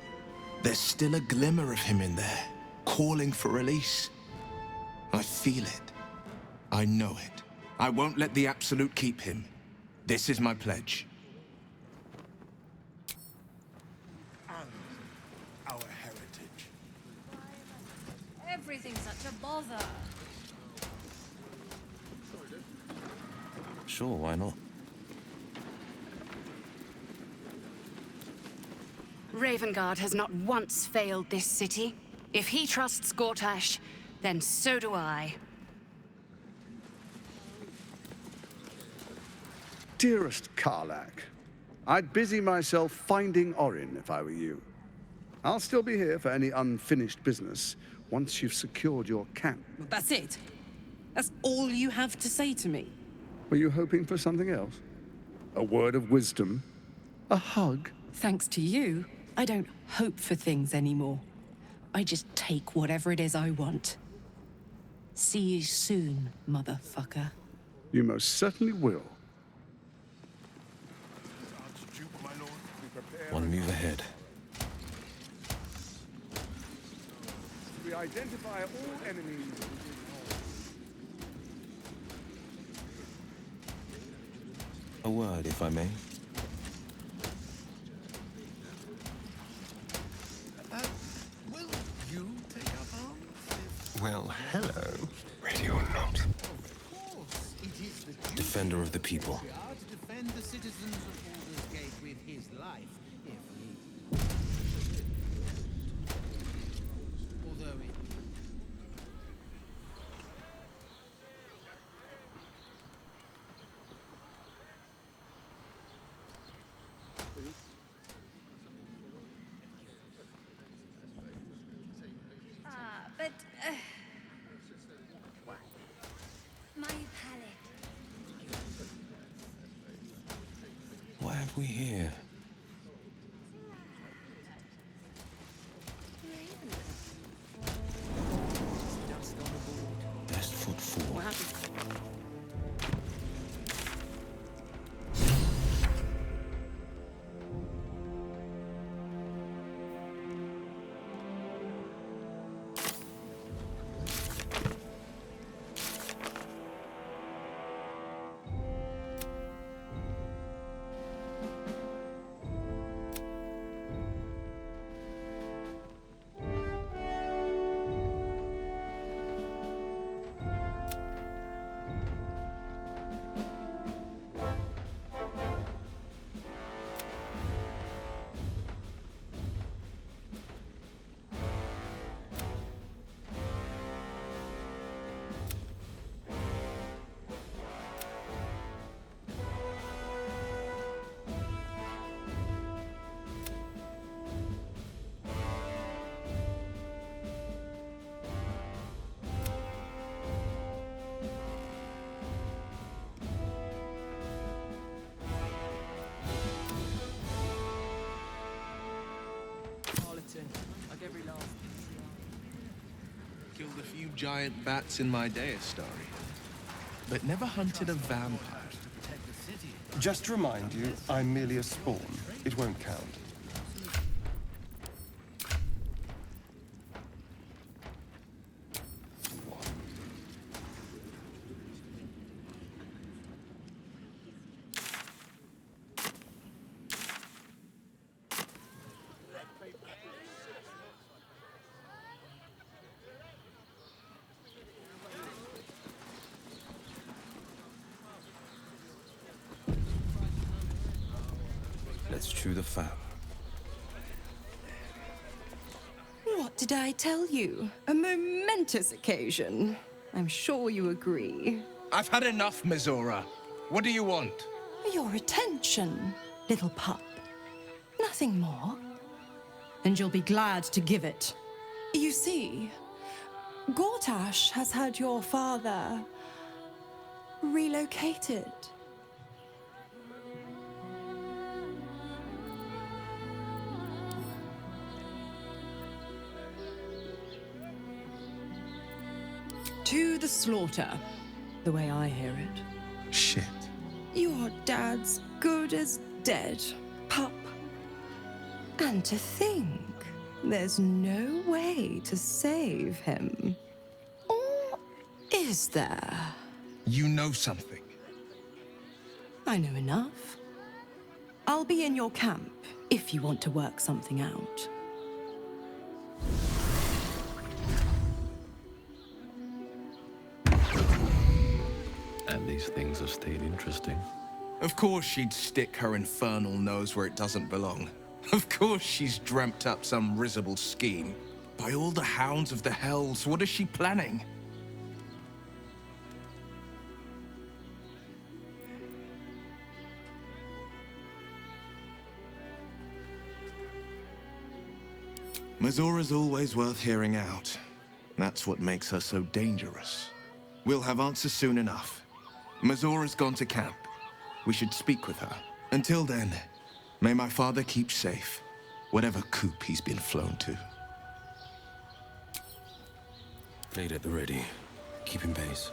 there's still a glimmer of him in there, calling for release. I feel it. I know it. I won't let the Absolute keep him. This is my pledge. Our heritage. Everything's such a bother. Sure, why not? Ravengard has not once failed this city. If he trusts Gortash, then so do I. Dearest Karlach, I'd busy myself finding Orin if I were you. I'll still be here for any unfinished business once you've secured your camp. That's it? That's all you have to say to me? Were you hoping for something else? A word of wisdom? A hug? Thanks to you, I don't hope for things anymore. I just take whatever it is I want. See you soon, motherfucker. You most certainly will. One move ahead. We identify all enemies. A word, if I may. Will you take up arms? Well, hello. Ready or not. Defender of the people. To defend the citizens of Baldur's Gate with his life, if need. Although it... But, my palate. What have we here? Best foot forward. Killed a few giant bats in my day, story, but never hunted a vampire. Just to remind you, I'm merely a spawn. It won't count. Let's chew the fat. What did I tell you? A momentous occasion. I'm sure you agree. I've had enough, Mizora. What do you want? Your attention, little pup. Nothing more. And you'll be glad to give it. You see, Gortash has had your father relocated. To the slaughter, the way I hear it. Shit. Your dad's good as dead, pup. And to think, there's no way to save him. Or is there? You know something. I know enough. I'll be in your camp if you want to work something out. And these things have stayed interesting. Of course she'd stick her infernal nose where it doesn't belong. Of course she's dreamt up some risible scheme. By all the hounds of the hells, what is she planning? Mizora's always worth hearing out. That's what makes her so dangerous. We'll have answers soon enough. Mizora's gone to camp. We should speak with her. Until then, may my father keep safe, whatever coop he's been flown to. Blade at the ready. Keep in pace.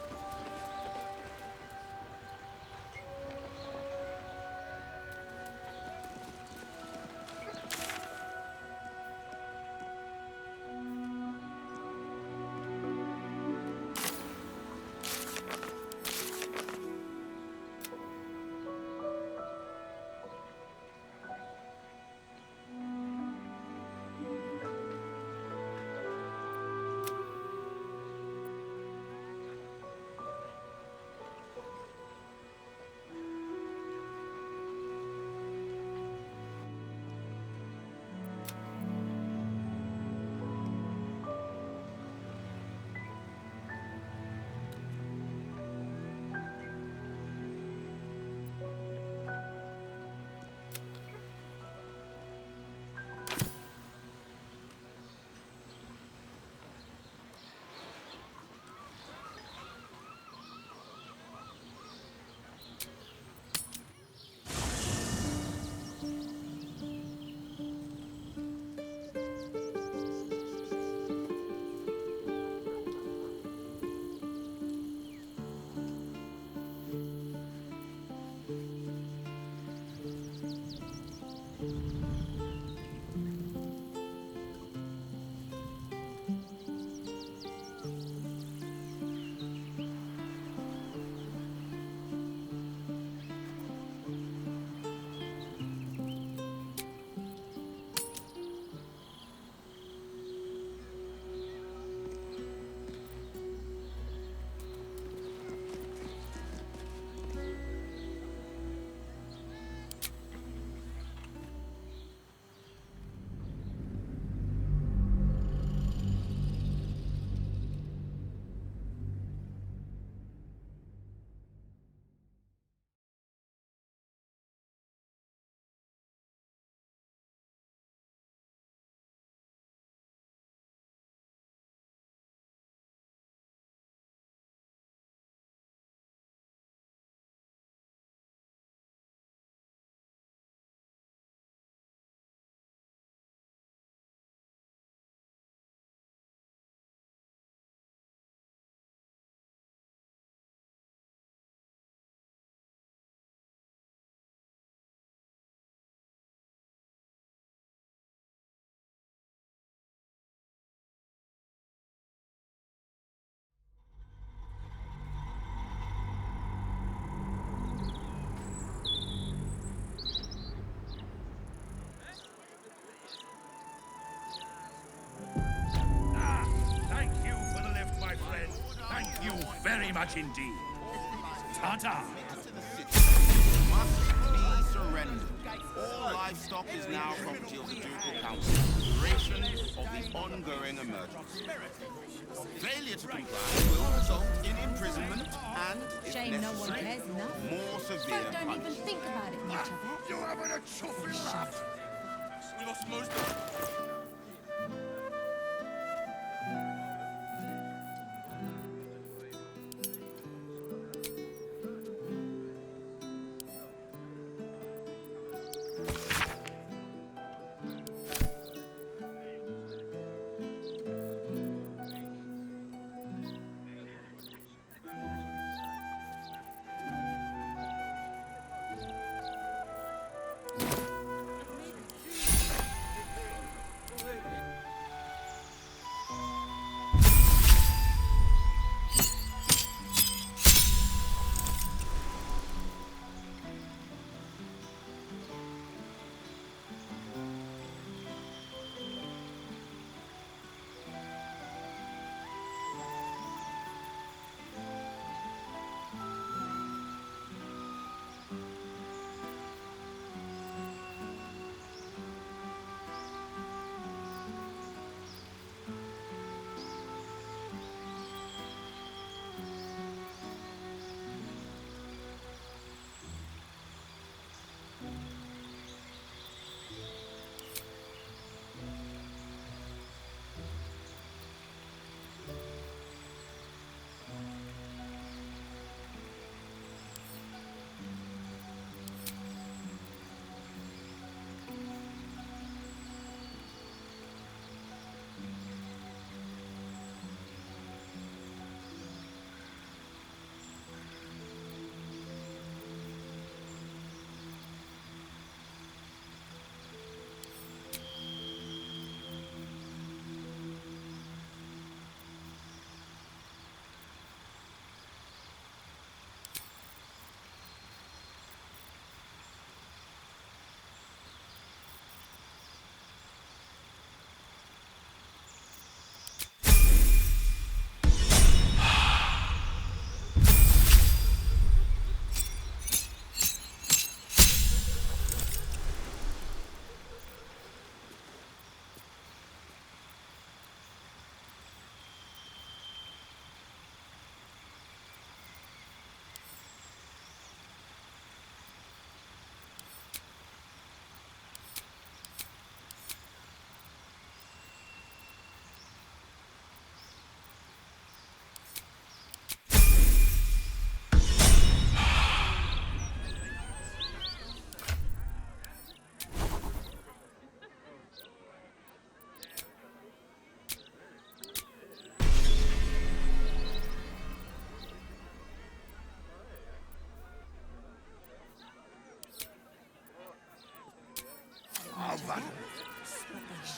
Very much indeed. Ta-ta! Must be surrendered. All livestock is now property of the Ducal Council. Duration of the ongoing emergency. Failure to comply will result in imprisonment and, if Shame no one necessary, cares enough. more severe Folk don't even punishment. think about it much, I bet. You're having a chuffing laugh. We lost most of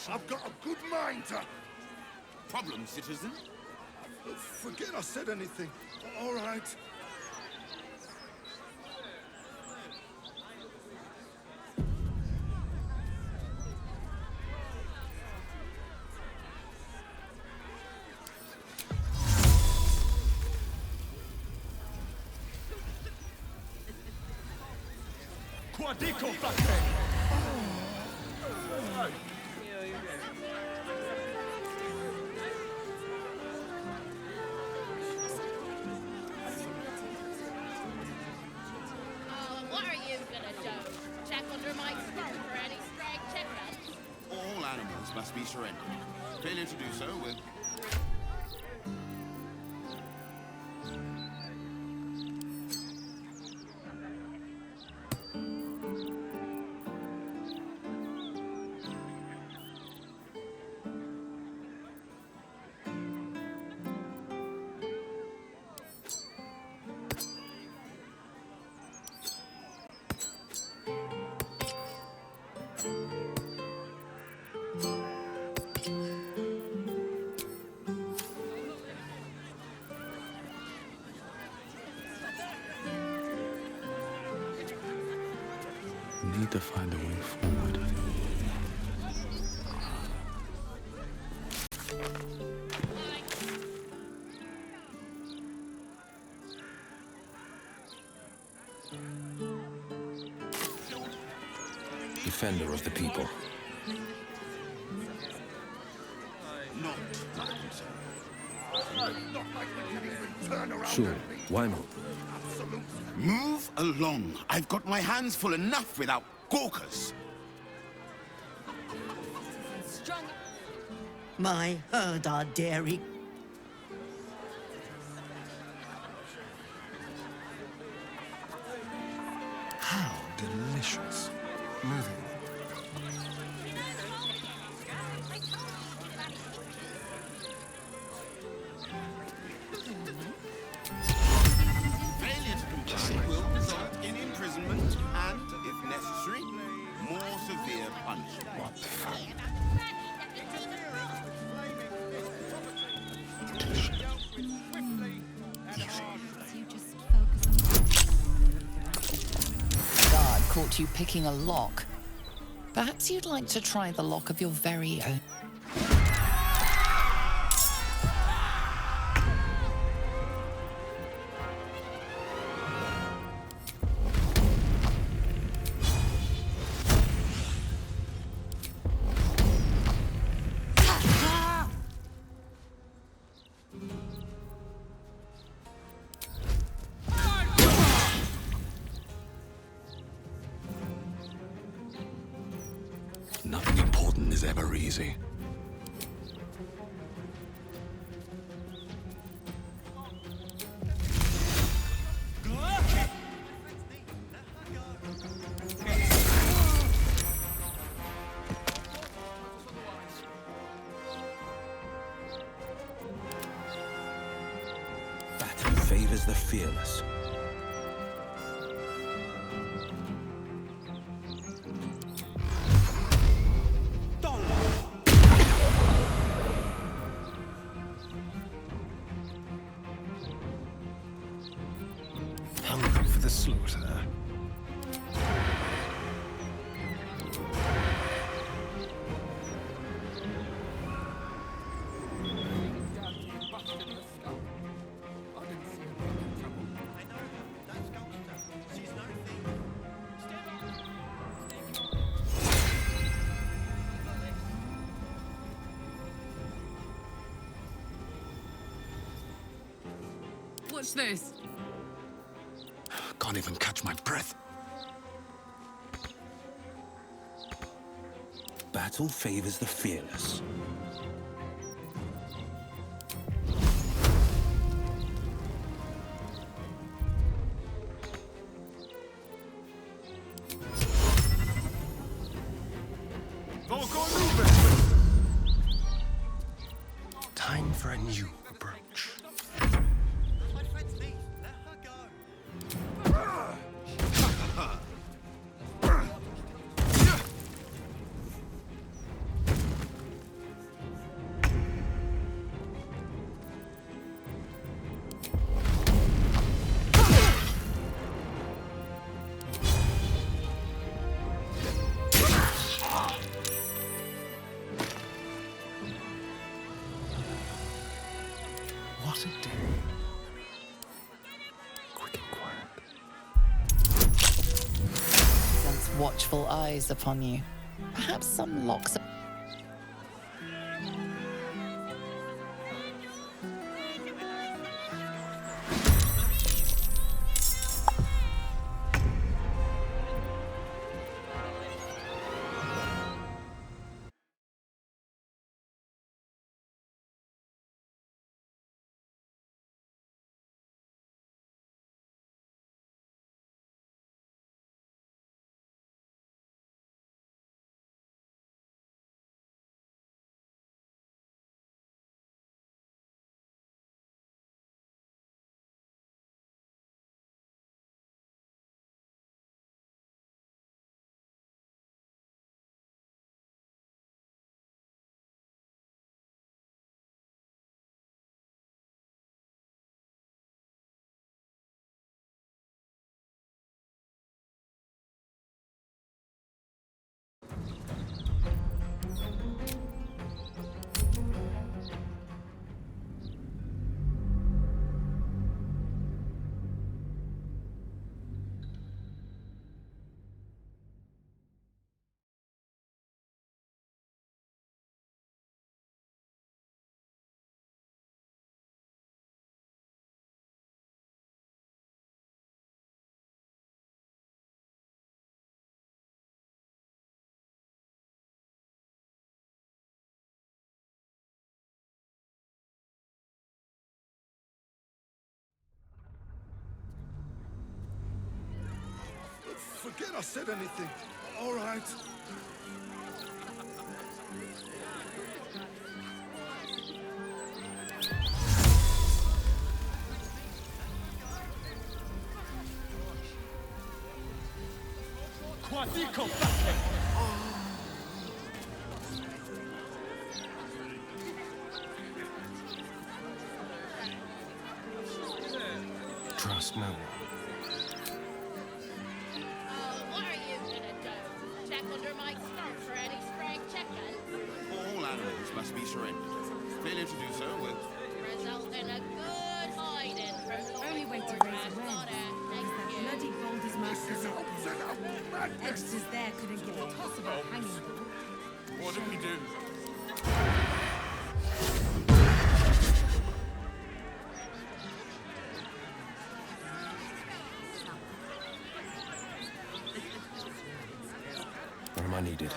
I've got a good mind to... Problem, citizen? Forget I said anything. All right. Quadico, frate! What are you gonna do? Check under my skirt for any stray chickens? All animals must be surrendered. Failure to do so will... We need to find a way forward. defender of the people. Not Sure, why not? Move along. I've got my hands full enough without gawkers. My herd are dairy. How delicious. Moving. Failure to comply will result in imprisonment and, if necessary, more severe punishment. What fun. Guard caught you picking a lock. Perhaps you'd like to try the lock of your very own. Nothing important is ever easy. Battle favors the fearless. Hungry for the slaughter. What's this? Can't even catch my breath. Battle favors the fearless. Time for a new approach. What a day. Quick and quiet. Sense watchful eyes upon you. Perhaps some locks. said anything. All right. Trust no one. What are you gonna do? Check under my skirt for any stray chickens? All animals must be surrendered. Failure to do so will Result in a good hiding from Only way to Lord raise Red awareness Butter. is that bloody Balder's master's up there. Editors there couldn't give a toss about hanging them. What did we do? Where am I needed?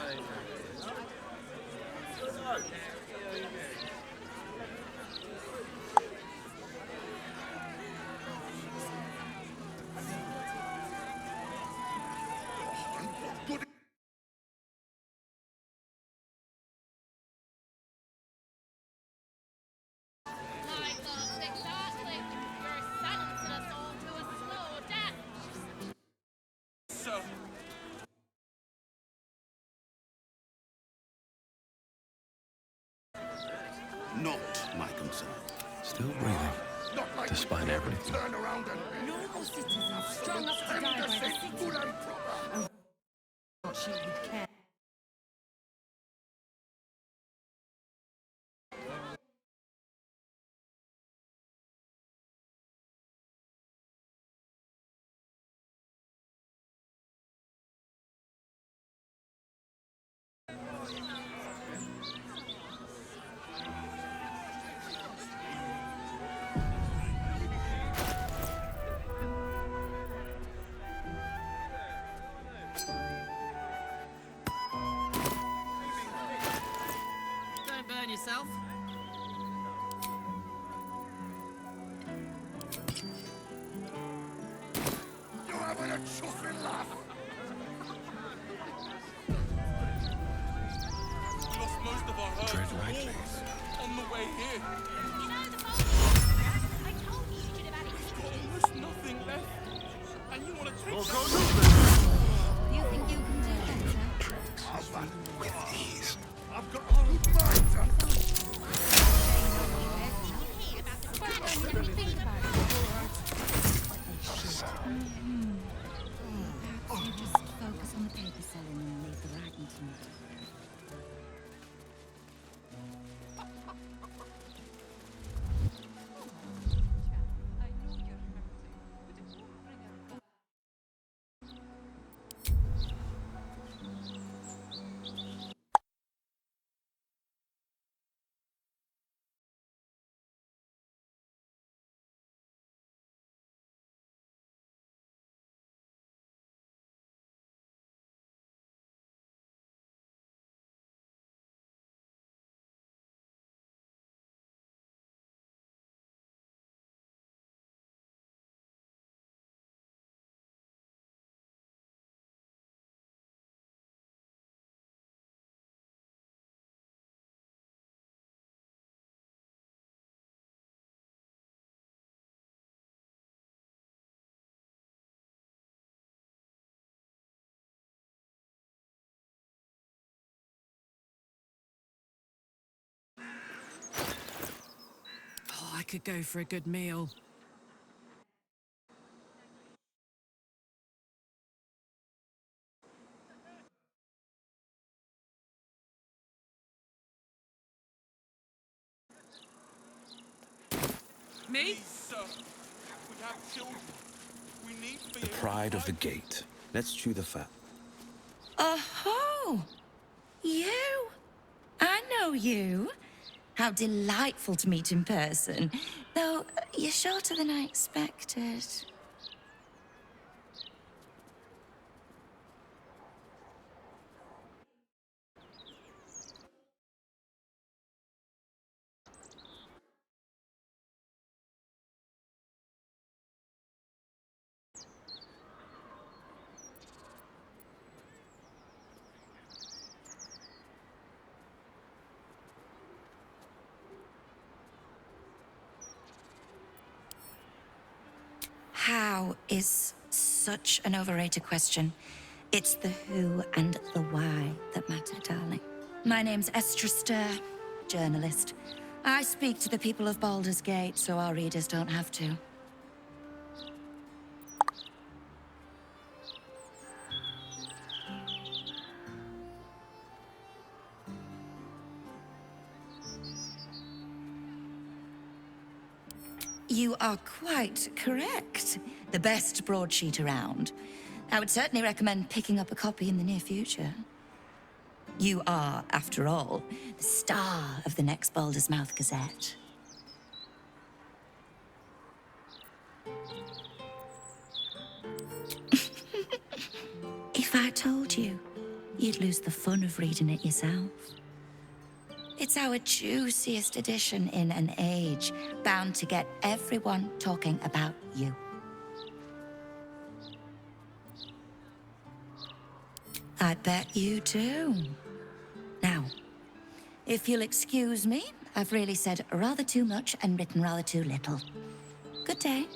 Like those exactly. You're sentencing us all to a slow death. Sir. not my concern. Still breathing, despite everything. Turn around and Normal citizens strung up to die by the city. Oh, thought she would care. Don't burn yourself. you're having a chuffing laugh. We lost most of our herd. Tread lightly. On the way here. You know the phone? I told you you should have had it. We've got almost nothing left. And you want to take You think you can do that, With ease. I've got all of mine. You just focus on the paper selling and leave the writing to me. Oh, I could go for a good meal. Me? Please, sir. We have children. We need for The pride of the gate. Let's chew the fat. Oh, you? I know you. How delightful to meet in person. Though, you're shorter than I expected. how is such an overrated question. It's the who and the why that matter, darling. My name's Estra Stir, journalist. I speak to the people of Baldur's Gate so our readers don't have to. You are quite correct. The best broadsheet around. I would certainly recommend picking up a copy in the near future. You are, after all, the star of the next Baldur's Mouth Gazette. If I told you, you'd lose the fun of reading it yourself. It's our juiciest edition in an age bound to get everyone talking about you. I bet you do. Now, if you'll excuse me, I've really said rather too much and written rather too little. Good day.